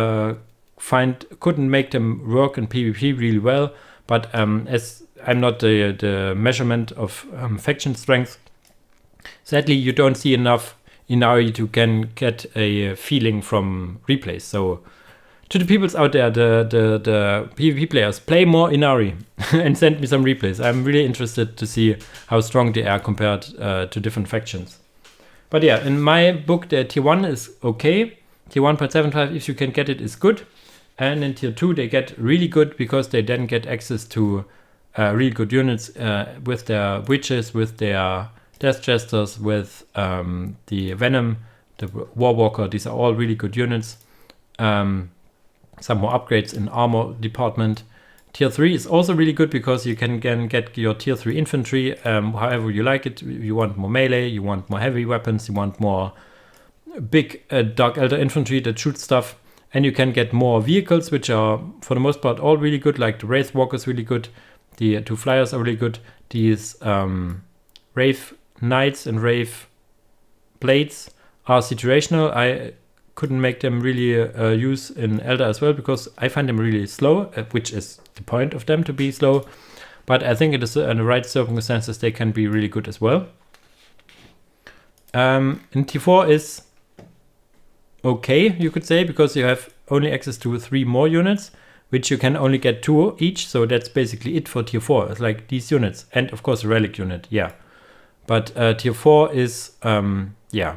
make them work in PvP really well. But as I'm not the measurement of faction strength, sadly you don't see enough Ynnari to get a feeling from replays. So to the peoples out there, the PvP players, play more Ynnari and send me some replays. I'm really interested to see how strong they are compared to different factions. But yeah, in my book, the tier 1 is okay. Tier 1.75, if you can get it, is good. And in tier 2, they get really good because they then get access to really good units with their witches, with their death jesters, with the venom, the warwalker. These are all really good units. Some more upgrades in armor department. Tier 3 is also really good because you can get your tier 3 infantry however you like it. You want more melee, you want more heavy weapons, you want more big Dark Elder infantry that shoots stuff. And you can get more vehicles, which are for the most part all really good, like the Wraith Walker is really good. The 2 flyers are really good. These Wraith Knights and Wraith Blades are situational. I couldn't make them really use in Elder as well because I find them really slow, which is the point of them to be slow. But I think it is in the right circumstances they can be really good as well. In T4 is okay, you could say, because you have only access to 3 more units, which you can only get 2 each. So that's basically it for tier 4. It's like these units and of course a relic unit, yeah. But tier 4 is yeah,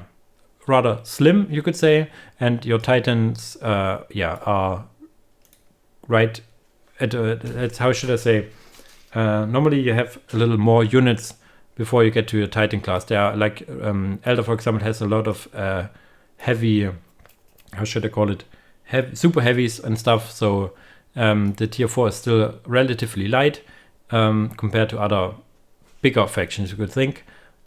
rather slim, you could say, and your titans yeah, are right at how should I say, normally you have a little more units before you get to your titan class. There are like Elder, for example, has a lot of heavy, how should I call it, super heavies and stuff. So the tier 4 is still relatively light compared to other bigger factions, you could think.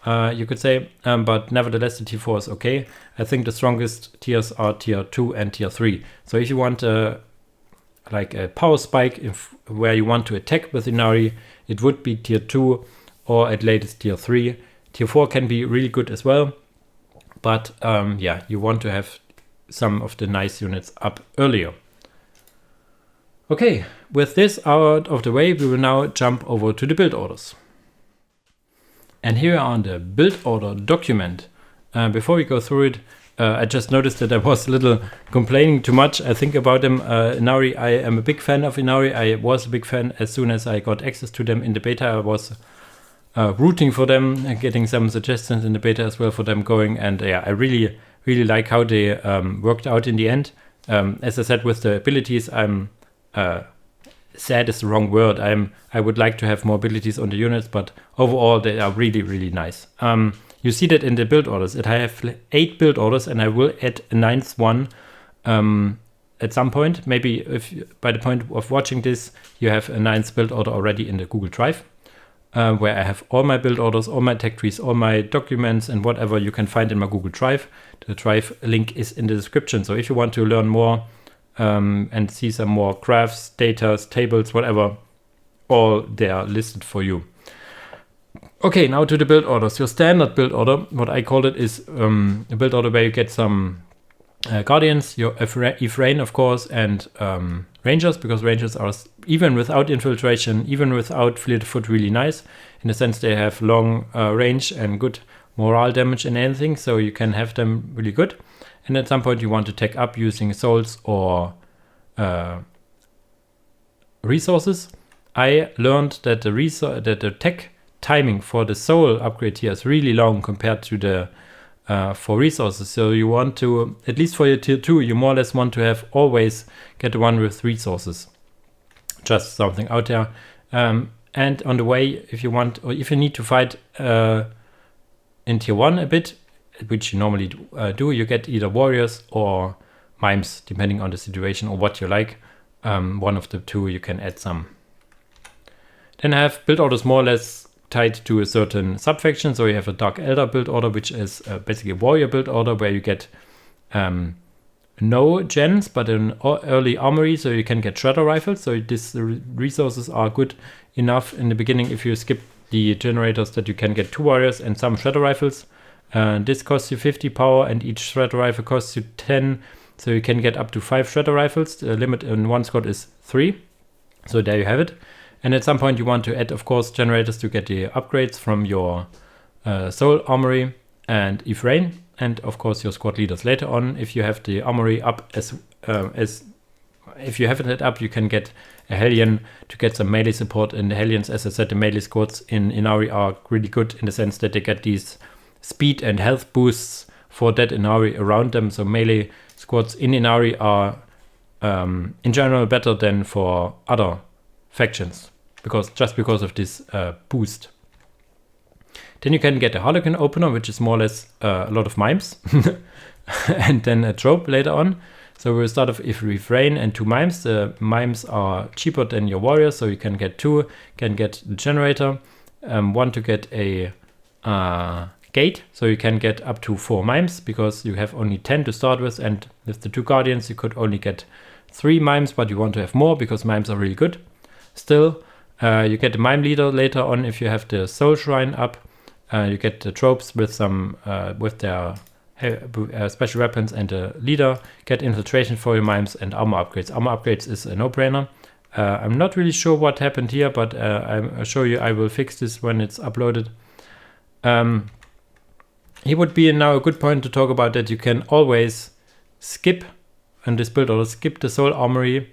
You could say, but nevertheless the tier 4 is okay. I think the strongest tiers are tier 2 and tier 3. So if you want like a power spike, where you want to attack with Ynnari, it would be tier 2 or at latest tier 3. Tier 4 can be really good as well, but yeah, you want to have some of the nice units up earlier. Okay, with this out of the way, we will now jump over to the build orders. And here on the build order document, before we go through it, I just noticed that I was a little complaining too much, I think, about them. Ynnari, I am a big fan of Ynnari. I was a big fan as soon as I got access to them in the beta. I was rooting for them, getting some suggestions in the beta as well for them going. And yeah, I really like how they worked out in the end. As I said, with the abilities, I'm sad is the wrong word. I would like to have more abilities on the units, but overall they are really nice. You see that in the build orders. I have 8 build orders, and I will add a 9th one at some point. Maybe if by the point of watching this, you have a 9th build order already in the Google Drive, where I have all my build orders, all my tech trees, all my documents, and whatever you can find in my Google Drive. The Drive link is in the description. So if you want to learn more and see some more graphs, data, tables, whatever, all they are listed for you. Okay, now to the build orders. Your standard build order, what I call it, is a build order where you get some Guardians, your Ephraim, of course, and Rangers, because Rangers are, even without infiltration, even without fleet of foot, really nice. In the sense they have long range and good morale damage and anything, so you can have them really good. And at some point you want to tech up using souls or resources. I learned that the tech timing for the soul upgrade here is really long compared to the for resources. So you want to, at least for your tier 2, you more or less want to have always get the one with resources. Just something out there. And on the way, if you want, or if you need to fight in tier 1 a bit, which you normally do, you get either warriors or mimes, depending on the situation or what you like. One of the two, you can add some. Then I have build orders more or less tied to a certain subfaction. So you have a Dark Elder build order, which is basically a warrior build order where you get no gens, but an early armory, so you can get shredder rifles. So these resources are good enough in the beginning if you skip the generators that you can get 2 warriors and some shredder rifles. This costs you 50 power and each shredder rifle costs you 10, so you can get up to 5 shredder rifles. The limit in one squad is 3, so there you have it. And at some point you want to add, of course, generators to get the upgrades from your soul armory and Ynnari, and of course your squad leaders later on. If you have the armory up as if you have it up, you can get a Hellion to get some melee support. And the Hellions, as I said, the melee squads in Ynnari are really good in the sense that they get these speed and health boosts for that Ynnari around them. So melee squads in Ynnari are in general better than for other factions, because of this boost. Then you can get a Harlequin opener, which is more or less a lot of mimes, and then a trope later on. So we'll start off with Ynnari and 2 mimes. The mimes are cheaper than your warriors, so you can get 2, can get the generator, 1 to get a gate, so you can get up to 4 mimes because you have only 10 to start with, and with the 2 guardians you could only get 3 mimes, but you want to have more because mimes are really good. Still, you get the mime leader later on if you have the soul shrine up. You get the tropes with some with their special weapons and the leader. Get infiltration for your mimes and armor upgrades. Armor upgrades is a no-brainer. I'm not really sure what happened here, but I'll show you. I will fix this when it's uploaded. Here would be now a good point to talk about that you can always skip in this build order, skip the soul armory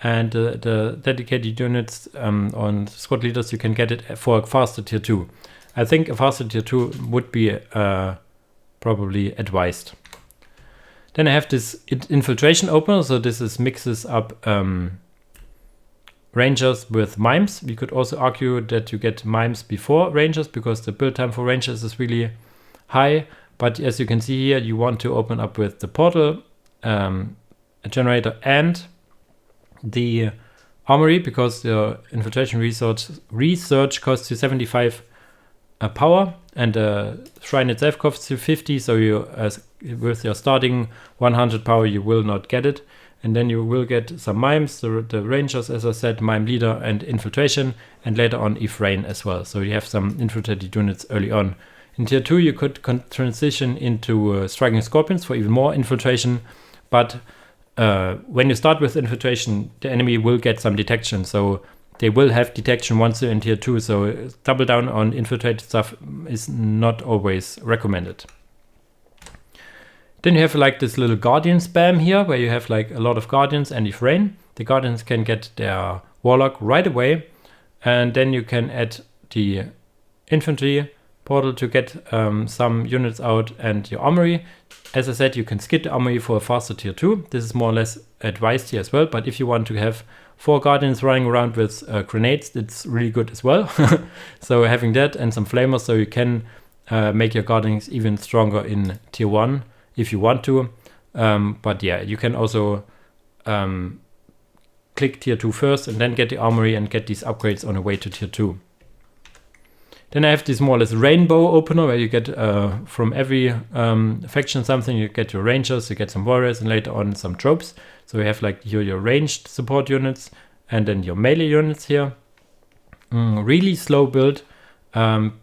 and the dedicated units on squad leaders. You can get it for a faster tier 2. I think a faster tier 2 would be probably advised. Then I have this infiltration opener. So this mixes up rangers with mimes. We could also argue that you get mimes before rangers because the build time for rangers is really high. But as you can see here, you want to open up with the portal, a generator, and the armory, because the infiltration research costs you 75 power, and the shrine itself costs you 50. So you, with your starting 100 power, you will not get it. And then you will get some mimes, the rangers, as I said, mime leader and infiltration, and later on Ynnari as well. So you have some infiltrated units early on. In tier 2, you could transition into striking scorpions for even more infiltration, but when you start with infiltration, the enemy will get some detection, so they will have detection once you're in tier 2, so double down on infiltrated stuff is not always recommended. Then you have like this little guardian spam here, where you have like a lot of guardians and Ynnari. The guardians can get their warlock right away, and then you can add the infantry portal to get some units out, and your armory. As I said, you can skip the armory for a faster tier 2. This is more or less advised here as well, but if you want to have 4 guardians running around with grenades, it's really good as well. So having that and some flamers, so you can make your guardians even stronger in tier 1 if you want to. But yeah, you can also click tier 2 first and then get the armory and get these upgrades on the way to tier 2. Then I have this more or less rainbow opener where you get from every faction something. You get your rangers, you get some warriors, and later on some tropes. So you have like your ranged support units and then your melee units here. Really slow build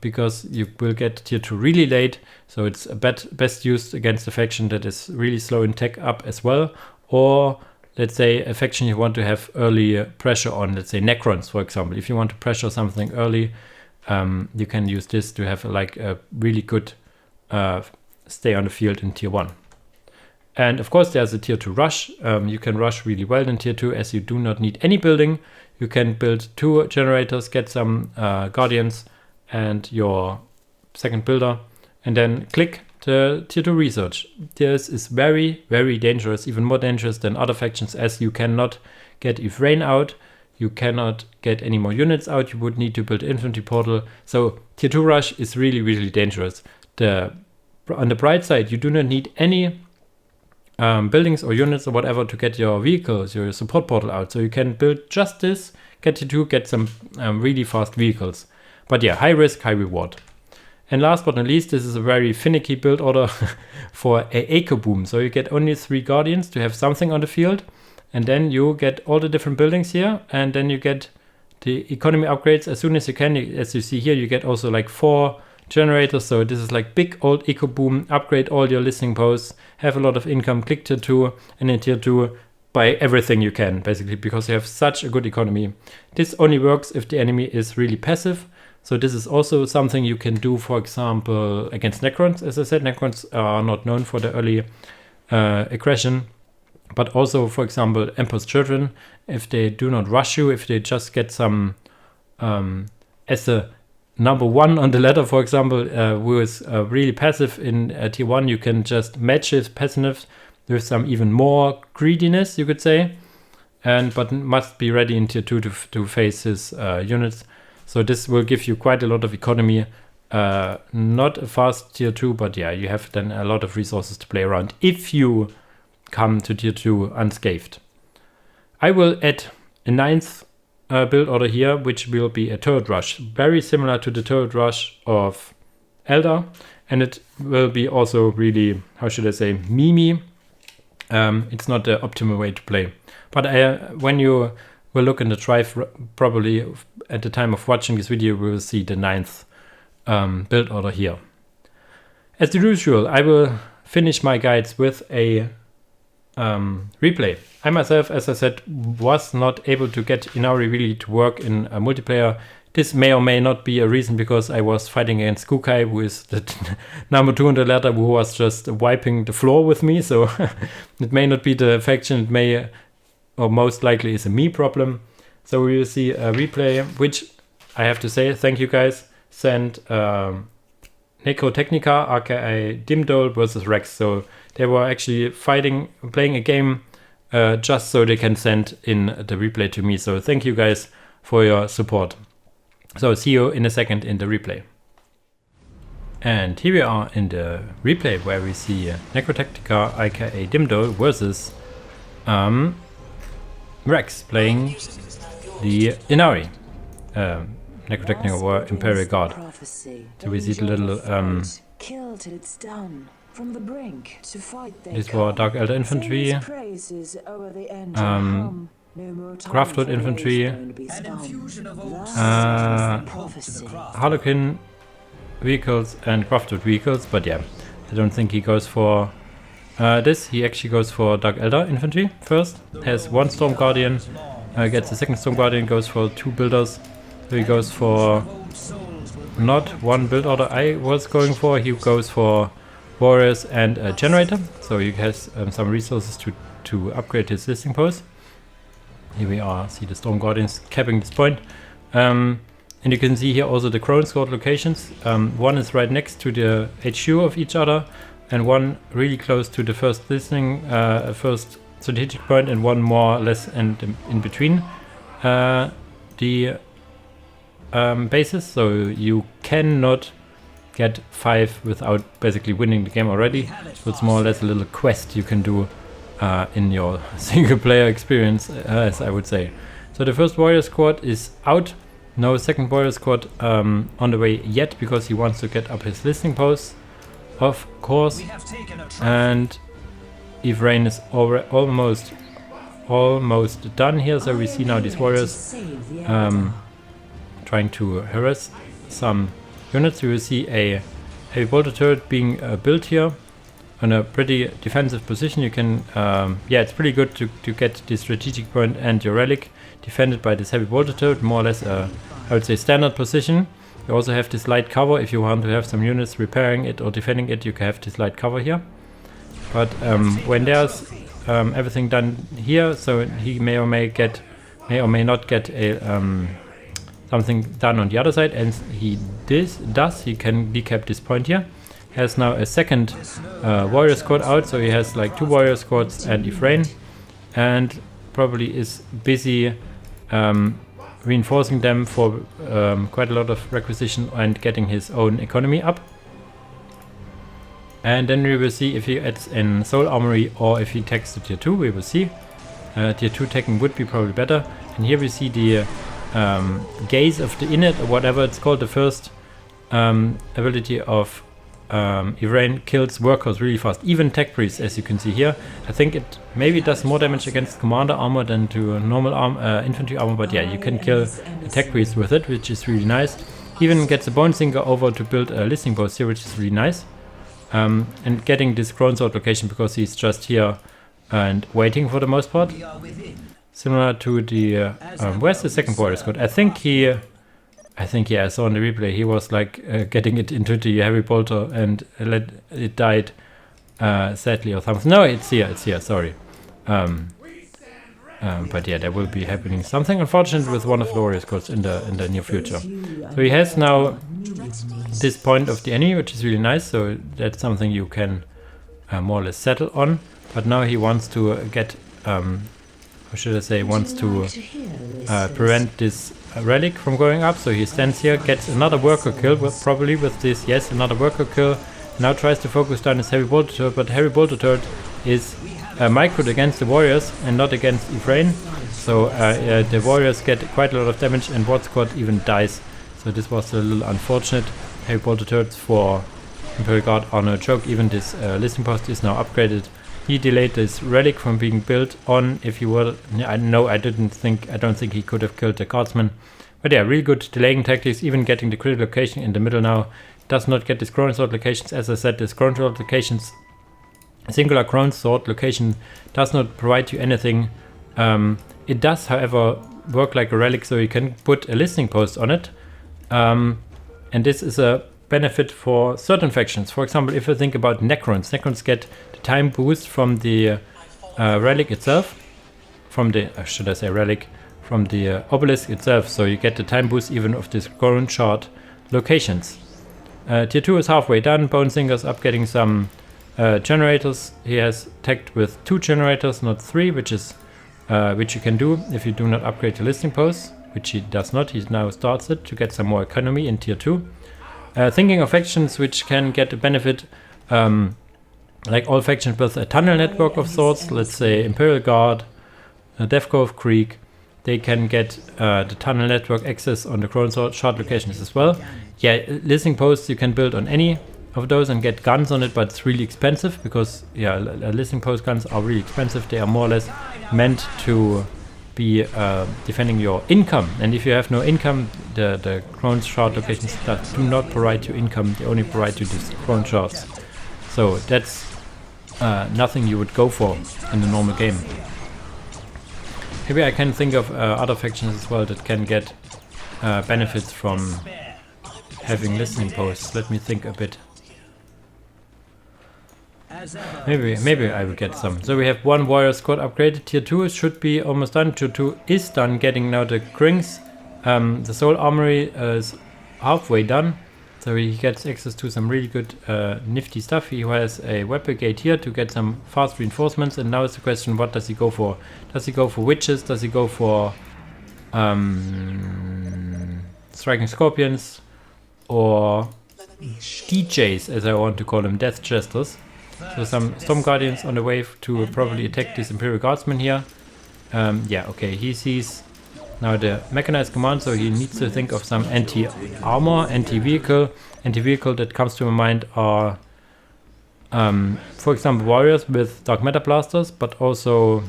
because you will get tier 2 really late. So it's best used against a faction that is really slow in tech up as well. Or let's say a faction you want to have early pressure on, let's say Necrons, for example. If you want to pressure something early, you can use this to have like a really good stay on the field in tier 1. And of course there's a tier 2 rush. You can rush really well in tier 2 as you do not need any building. You can build 2 generators, get some guardians and your second builder, and then click the tier 2 research. This is very, very dangerous, even more dangerous than other factions, as you cannot get Ynnari out, you cannot get any more units out, you would need to build infantry portal. So tier 2 rush is really, really dangerous. On the bright side, you do not need any buildings or units or whatever to get your vehicles, your support portal out. So you can build just this, get tier 2, get some really fast vehicles. But yeah, high risk, high reward. And last but not least, this is a very finicky build order for a eco boom. So you get only 3 guardians to have something on the field, and then you get all the different buildings here, and then you get the economy upgrades as soon as you can. As you see here, you get also like 4 generators. So this is like big old eco boom, upgrade all your listening posts, have a lot of income, click tier 2, and in tier 2 buy everything you can, basically, because you have such a good economy. This only works if the enemy is really passive. So this is also something you can do, for example, against Necrons. As I said, Necrons are not known for the early aggression, but also, for example, Emperor's Children, if they do not rush you, if they just get some, as a number 1 on the ladder, for example, who is really passive in tier 1, you can just match his passiveness with some even more greediness, you could say, but must be ready in tier 2 to face his units. So this will give you quite a lot of economy, not a fast tier 2, but yeah, you have then a lot of resources to play around if you come to tier 2 unscathed. I will add a 9th build order here, which will be a turret rush, very similar to the turret rush of Elder, and it will be also really, how should I say, memey. It's not the optimal way to play, but when you will look in the drive, probably at the time of watching this video, we will see the 9th build order here. As usual, I will finish my guides with a replay. I myself, as I said, was not able to get Ynnari really to work in a multiplayer. This may or may not be a reason because I was fighting against Kukai, who is the number 2 on the ladder, who was just wiping the floor with me. So it may not be the faction, it may or most likely is a me problem. So we will see a replay, which I have to say, thank you guys, sent Necrotechnica, aka Dimdol versus Rex. So they were actually playing a game just so they can send in the replay to me. So thank you guys for your support. So see you in a second in the replay. And here we are in the replay where we see Necrotechnica, aka Dimdol, versus Rex playing the Ynnari. Necrotechnica were Imperial Guard. So we see the little these were Dark Elder Infantry, Craftwood Infantry, Harlequin vehicles and Craftwood vehicles, but yeah, I don't think he goes for this. He actually goes for Dark Elder Infantry first, has 1 Storm Guardian, gets the 2nd Storm Guardian, goes for 2 builders. So he goes for not 1 build order I was going for, he goes for warriors and a generator, so he has some resources to upgrade his listing post. Here we are, see the Storm Guardians capping this point. And you can see here also the Crone Squad locations. One is right next to the HQ of each other, and one really close to the first first strategic point, and one more or less and in between the bases. So you cannot get 5 without basically winning the game already. So it's more or less a little quest you can do in your single player experience, as I would say. So the first warrior squad is out. No second warrior squad on the way yet, because he wants to get up his listing posts, of course. And Ynnari is almost done here. So we see now these warriors trying to harass some units. We will see a heavy bolter turret being built here on a pretty defensive position. You can, yeah, it's pretty good to get the strategic point and your relic defended by this heavy bolter turret, more or less I would say standard position. You also have this light cover. If you want to have some units repairing it or defending it, you can have this light cover here. But when there's everything done here, so he may or may not get a something done on the other side, and he can decap this point here. Has now a second warrior squad out, so he has like 2 warrior squads and Ynnari, and probably is busy reinforcing them for quite a lot of requisition and getting his own economy up. And then we will see if he adds in Soul Armory or if he techs to tier 2, we will see. Tier 2 teching would be probably better. And here we see the gaze of the init, or whatever it's called, the first ability of Ynnari kills workers really fast. Even Techtrees, as you can see here. I think it maybe does more damage against commander armor than to normal infantry armor, but yeah, you can kill Techtrees with it, which is really nice. Even gets a bone sinker over to build a listening post here, which is really nice. And getting this crown sword location because he's just here and waiting for the most part. Similar to the where's the second warrior squad? I think yeah, I saw in the replay he was like getting it into the heavy bolter and it died sadly or something. No, it's here, sorry. But yeah, there will be happening something unfortunate with one of the warrior squads in the near future. So he has now this point of the enemy, which is really nice, so that's something you can more or less settle on. But now he wants to get, how should I say, wants to prevent this relic from going up. So he stands here, gets another worker kill, probably with this, yes, another worker kill. Now tries to focus down his heavy bolter turret, but heavy bolter turret is microed against the warriors and not against Ynnari. So the warriors get quite a lot of damage and Ward Squad even dies. So this was a little unfortunate. Heavy bolter turrets for Imperial Guard are no joke. Even this listening post is now upgraded. He delayed this relic from being built on. If you were, I don't think he could have killed the guardsman. But yeah, really good delaying tactics. Even getting the critical location in the middle now. Does not get this crown sword locations. As I said, this crown sword locations, a singular crown sword location does not provide you anything. It does, however, work like a relic, so you can put a listening post on it. And this is a benefit for certain factions. For example, if you think about Necrons get the time boost from the relic itself, from the, should I say relic, from the obelisk itself. So you get the time boost even of this crown shard locations. Tier 2 is halfway done. Bone Singer's up getting some generators. He has teched with 2 generators, not 3, which you can do if you do not upgrade the listing posts, which he does not. He now starts it to get some more economy in tier 2. Thinking of factions which can get a benefit, like all factions with a tunnel network of sorts, let's say Imperial Guard, Death Cove Creek, they can get the tunnel network access on the crown shard locations as well. Yeah, listening posts you can build on any of those and get guns on it, but it's really expensive because yeah, listening post guns are really expensive. They are more or less meant to be defending your income, and if you have no income, the crown shard locations do not provide you income. They only provide you these crown shards. So that's nothing you would go for in the normal game. Maybe I can think of other factions as well that can get benefits from having listening posts. Let me think a bit. Maybe I will get some. So we have 1 warrior squad upgraded. Tier 2 should be almost done. Tier 2 is done getting now the Krings. The Soul Armory is halfway done. So he gets access to some really good nifty stuff. He has a web brigade here to get some fast reinforcements. And now it's the question, what does he go for? Does he go for witches? Does he go for striking scorpions? Or DJs, as I want to call them, death jesters. So some Storm Guardians on the way to probably attack this Imperial Guardsman here. Yeah, okay, he sees now the mechanized command, so he needs to think of some anti-armor, anti-vehicle. Anti-vehicle that comes to my mind are, for example, warriors with dark matter blasters, but also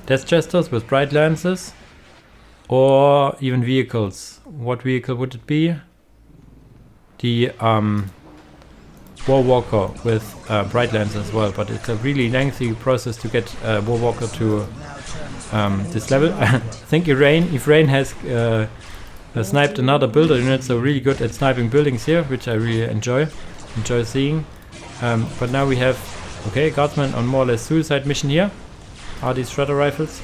death jesters with bright lances, or even vehicles. What vehicle would it be? The War Walker with bright lance as well, but it's a really lengthy process to get War Walker to this level. I think Ynnari has sniped another builder unit, so really good at sniping buildings here, which I really enjoy seeing. But now we have, okay, guardsmen on more or less suicide mission here. Are these shredder rifles?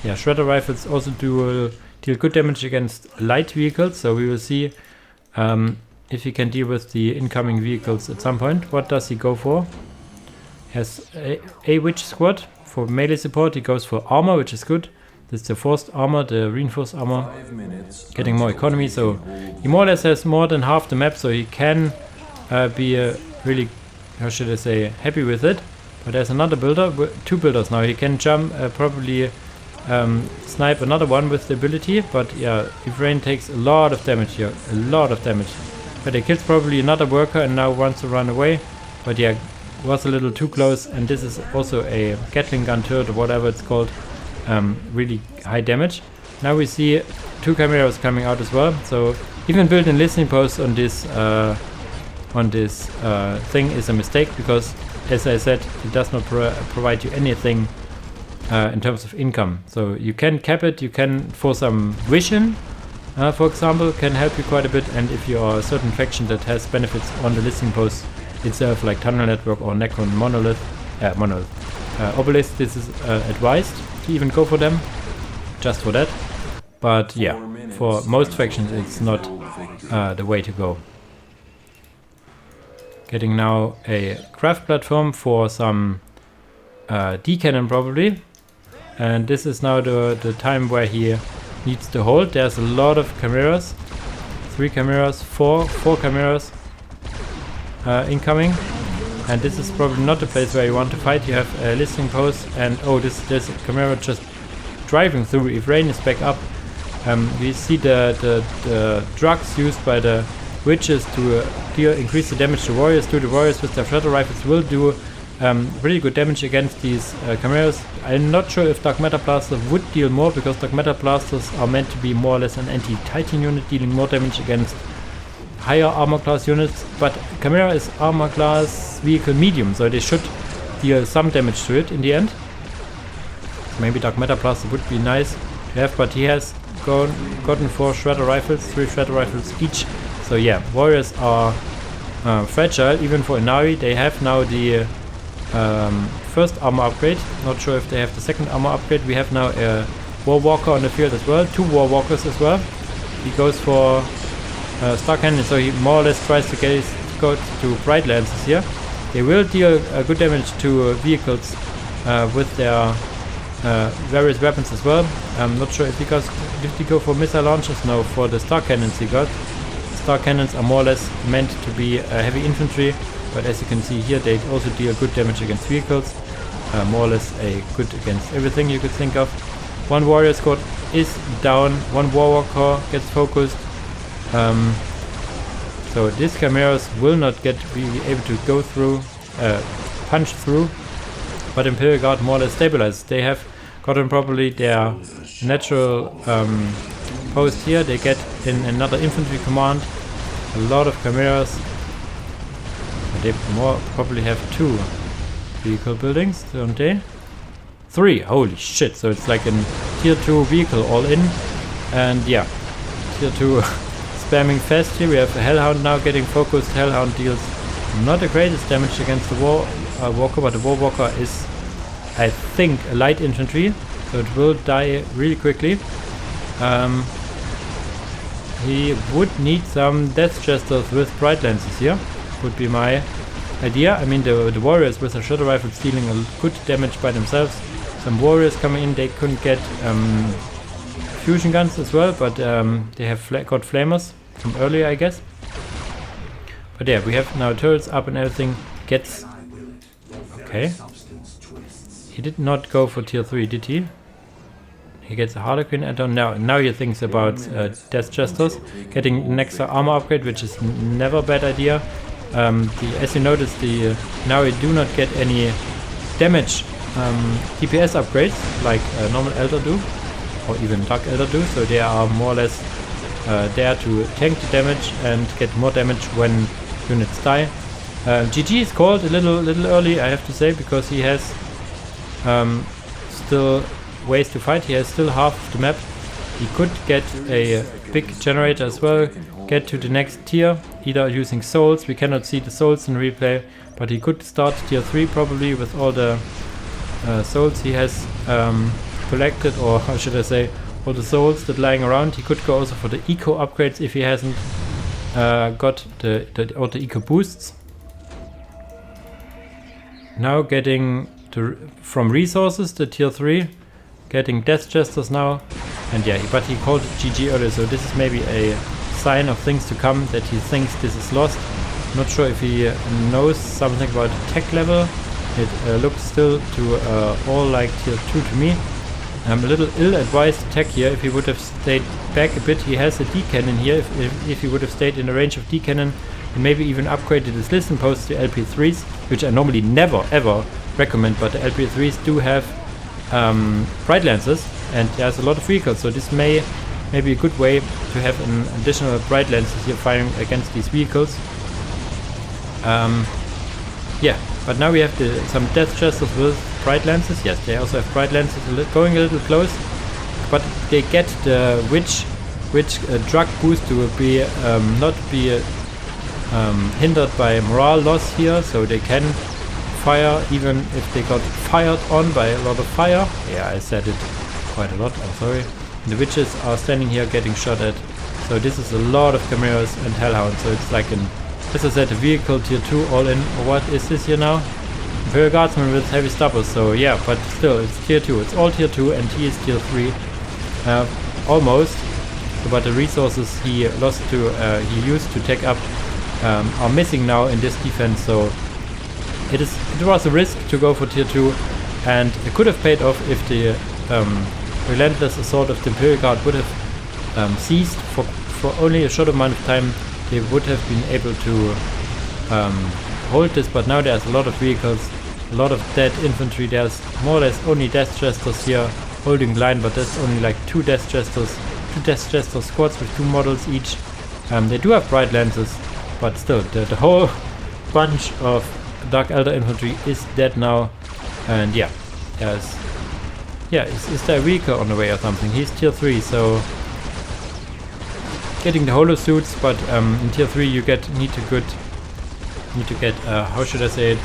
Yeah, shredder rifles also deal good damage against light vehicles, so we will see if he can deal with the incoming vehicles at some point. What does he go for? He has a witch squad for melee support. He goes for armor, which is good. This is the forced armor, the reinforced armor, getting more economy, so he more or less has more than half the map, so he can be really, how should I say, happy with it. But there's another builder, 2 builders now. He can jump, probably snipe another one with the ability, but yeah, Ynnari takes a lot of damage here, a lot of damage. But he kills probably another worker and now wants to run away, but yeah, was a little too close, and this is also a Gatling gun turret or whatever it's called, really high damage. Now we see 2 cameras coming out as well, so even building listening posts on this thing is a mistake, because as I said, it does not provide you anything in terms of income. So you can cap it, you can, for some vision, for example, can help you quite a bit, and if you are a certain faction that has benefits on the listening post itself, like Tunnel Network or Necron Monolith, Obelisk, this is advised to even go for them, just for that. But yeah, for most factions it's not the way to go. Getting now a craft platform for some D-cannon probably, and this is now the time where he needs to hold. There's a lot of chimeras, 3 chimeras, 4 chimeras incoming, and this is probably not the place where you want to fight. You have a listening post, and oh, there's a chimera just driving through. If rain is back up, we see the drugs used by the witches to increase the damage to warriors. The warriors with their shredder rifles will do really good damage against these chimeras. I'm not sure if Dark Matter Blaster would deal more, because Dark Matter Blasters are meant to be more or less an anti-Titan unit, dealing more damage against higher armor class units, but Chimera is armor class vehicle medium, so they should deal some damage to it in the end. Maybe Dark Matter Blaster would be nice to have, but he has gotten 4 shredder rifles, 3 shredder rifles each. So yeah, warriors are fragile, even for Ynnari. They have now the first armor upgrade. Not sure if they have the second armor upgrade. We have now a War Walker on the field as well, 2 War Walkers as well. He goes for Star Cannon, so he more or less tries to go to Bright Lances here. They will deal good damage to vehicles with their various weapons as well. I'm not sure if he go for missile launchers. No, for the Star Cannons he got. Star Cannons are more or less meant to be heavy infantry, but as you can see here, they also deal good damage against vehicles. More or less good against everything you could think of. 1 warrior squad is down, 1 war walker gets focused. So these chimeras will not be able to go through, punch through, but Imperial Guard more or less stabilized. They have gotten probably their natural post here. They get in another infantry command, a lot of chimeras. They probably have 2 vehicle buildings, don't they? 3, holy shit, so it's like a tier 2 vehicle all in, and yeah, tier 2 spamming fast here. We have a Hellhound now getting focused. Hellhound deals not the greatest damage against the War Walker, but the War Walker is, I think, a light infantry, so it will die really quickly. He would need some Death Jesters with Bright Lances here, would be my idea. I mean, the warriors with the shredder rifles dealing a good damage by themselves. Some warriors coming in, they couldn't get fusion guns as well, but they have got flamers from earlier, I guess. But yeah, we have now turrets up and everything. Gets... Okay. He did not go for tier 3, did he? He gets a Harlequin add-on. Now he thinks about Death Jesters. Getting an extra armor upgrade, which is never a bad idea. As you notice, now we do not get any damage DPS upgrades like normal Elder do, or even Dark Elder do, so they are more or less there to tank the damage and get more damage when units die. GG is called a little early, I have to say, because he has still ways to fight. He has still half of the map he could get a big generator as well, get to the next tier, either using souls. We cannot see the souls in replay, but he could start tier 3 probably with all the souls he has collected, or how should I say, all the souls that lying around. He could go also for the eco upgrades if he hasn't got all the eco boosts. Now getting from resources the tier 3, getting death jesters now, and yeah, but he called it GG earlier, so this is maybe a sign of things to come, that he thinks this is lost. Not sure if he knows something about the tech level. It looks still to all like tier 2 to me. I'm a little ill-advised tech here. If he would have stayed back a bit, he has a D-cannon here. If he would have stayed in the range of D-cannon and maybe even upgraded his listen posts to LP3s, which I normally never ever recommend, but the LP3s do have bright lances and there's a lot of vehicles, so this may be a good way to have an additional bright lances here firing against these vehicles. Yeah, but now we have some death jesters with bright lances. Yes, they also have bright lances going a little close, but they get the witch drug boost to be not be hindered by morale loss here, so they can fire even if they got fired on by a lot of fire. Yeah, I said it quite a lot, I'm sorry. And the witches are standing here getting shot at, so this is a lot of chimeras and hellhounds, so it's like an, as I said, a vehicle tier 2 all in. What is this here now? Imperial Guardsman with heavy stubbers, so yeah, but still it's tier 2, it's all tier 2 and he is tier 3 almost. So, but the resources he lost to he used to take up are missing now in this defense, so it was a risk to go for tier 2, and it could have paid off if the relentless assault of the Imperial Guard would have ceased for only a short amount of time. They would have been able to hold this, but now there's a lot of vehicles, a lot of dead infantry. There's more or less only death jesters here holding line, but there's only like two death jester squads with 2 models each. They do have bright lances, but still the whole bunch of Dark Elder infantry is dead now. And yeah, is there a vehicle on the way or something? He's tier 3, so getting the holo suits, but in tier 3 you need to get how should I say it,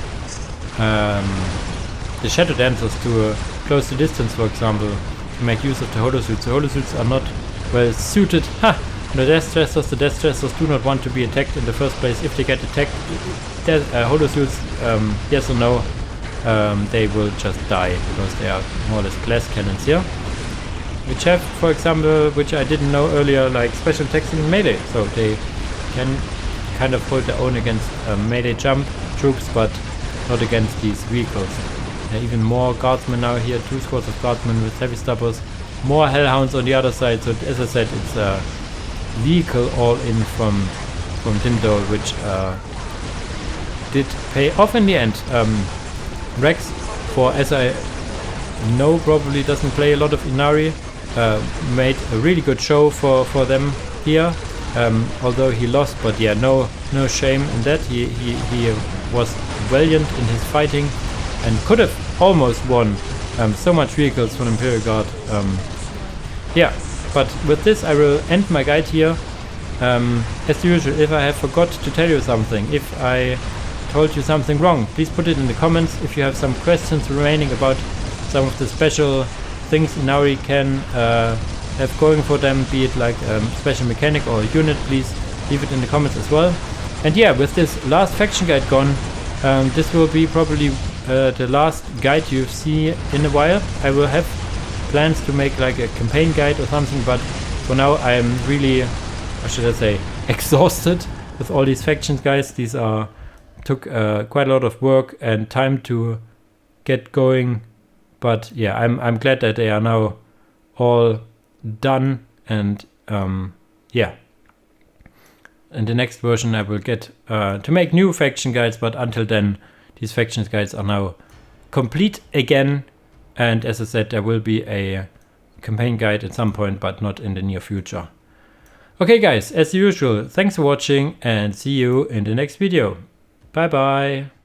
the shadow dancers to close the distance, for example, to make use of the holo suits. The holo suits are not well suited. The death jesters do not want to be attacked in the first place. If they get attacked, holo suits, yes or no, they will just die, because they are more or less glass cannons here, which have, for example, which I didn't know earlier, like special attacks in melee, so they can kind of hold their own against melee jump troops, but not against these vehicles. Even more guardsmen now here, 2 squads of guardsmen with heavy stubbers, more hellhounds on the other side. So as I said, it's a vehicle all in from Dimdol, which did pay off in the end. Rex, for as I know, probably doesn't play a lot of Ynnari, made a really good show for them here, although he lost, but yeah, no shame in that. He was valiant in his fighting and could have almost won. So much vehicles from Imperial Guard. Yeah, but with this I will end my guide here. As usual, if I have forgot to tell you something, if I told you something wrong, please put it in the comments. If you have some questions remaining about some of the special things Ynnari can have going for them, be it like special mechanic or unit, please leave it in the comments as well. And yeah, with this last faction guide gone, this will be probably the last guide you see in a while. I will have plans to make like a campaign guide or something, but for now I am really, how should I say, exhausted with all these factions, guys. These took quite a lot of work and time to get going, but yeah, I'm glad that they are now all done. And yeah, in the next version I will get to make new faction guides, but until then these faction guides are now complete again. And as I said, there will be a campaign guide at some point, but not in the near future. Okay guys, as usual, thanks for watching and see you in the next video. Bye bye.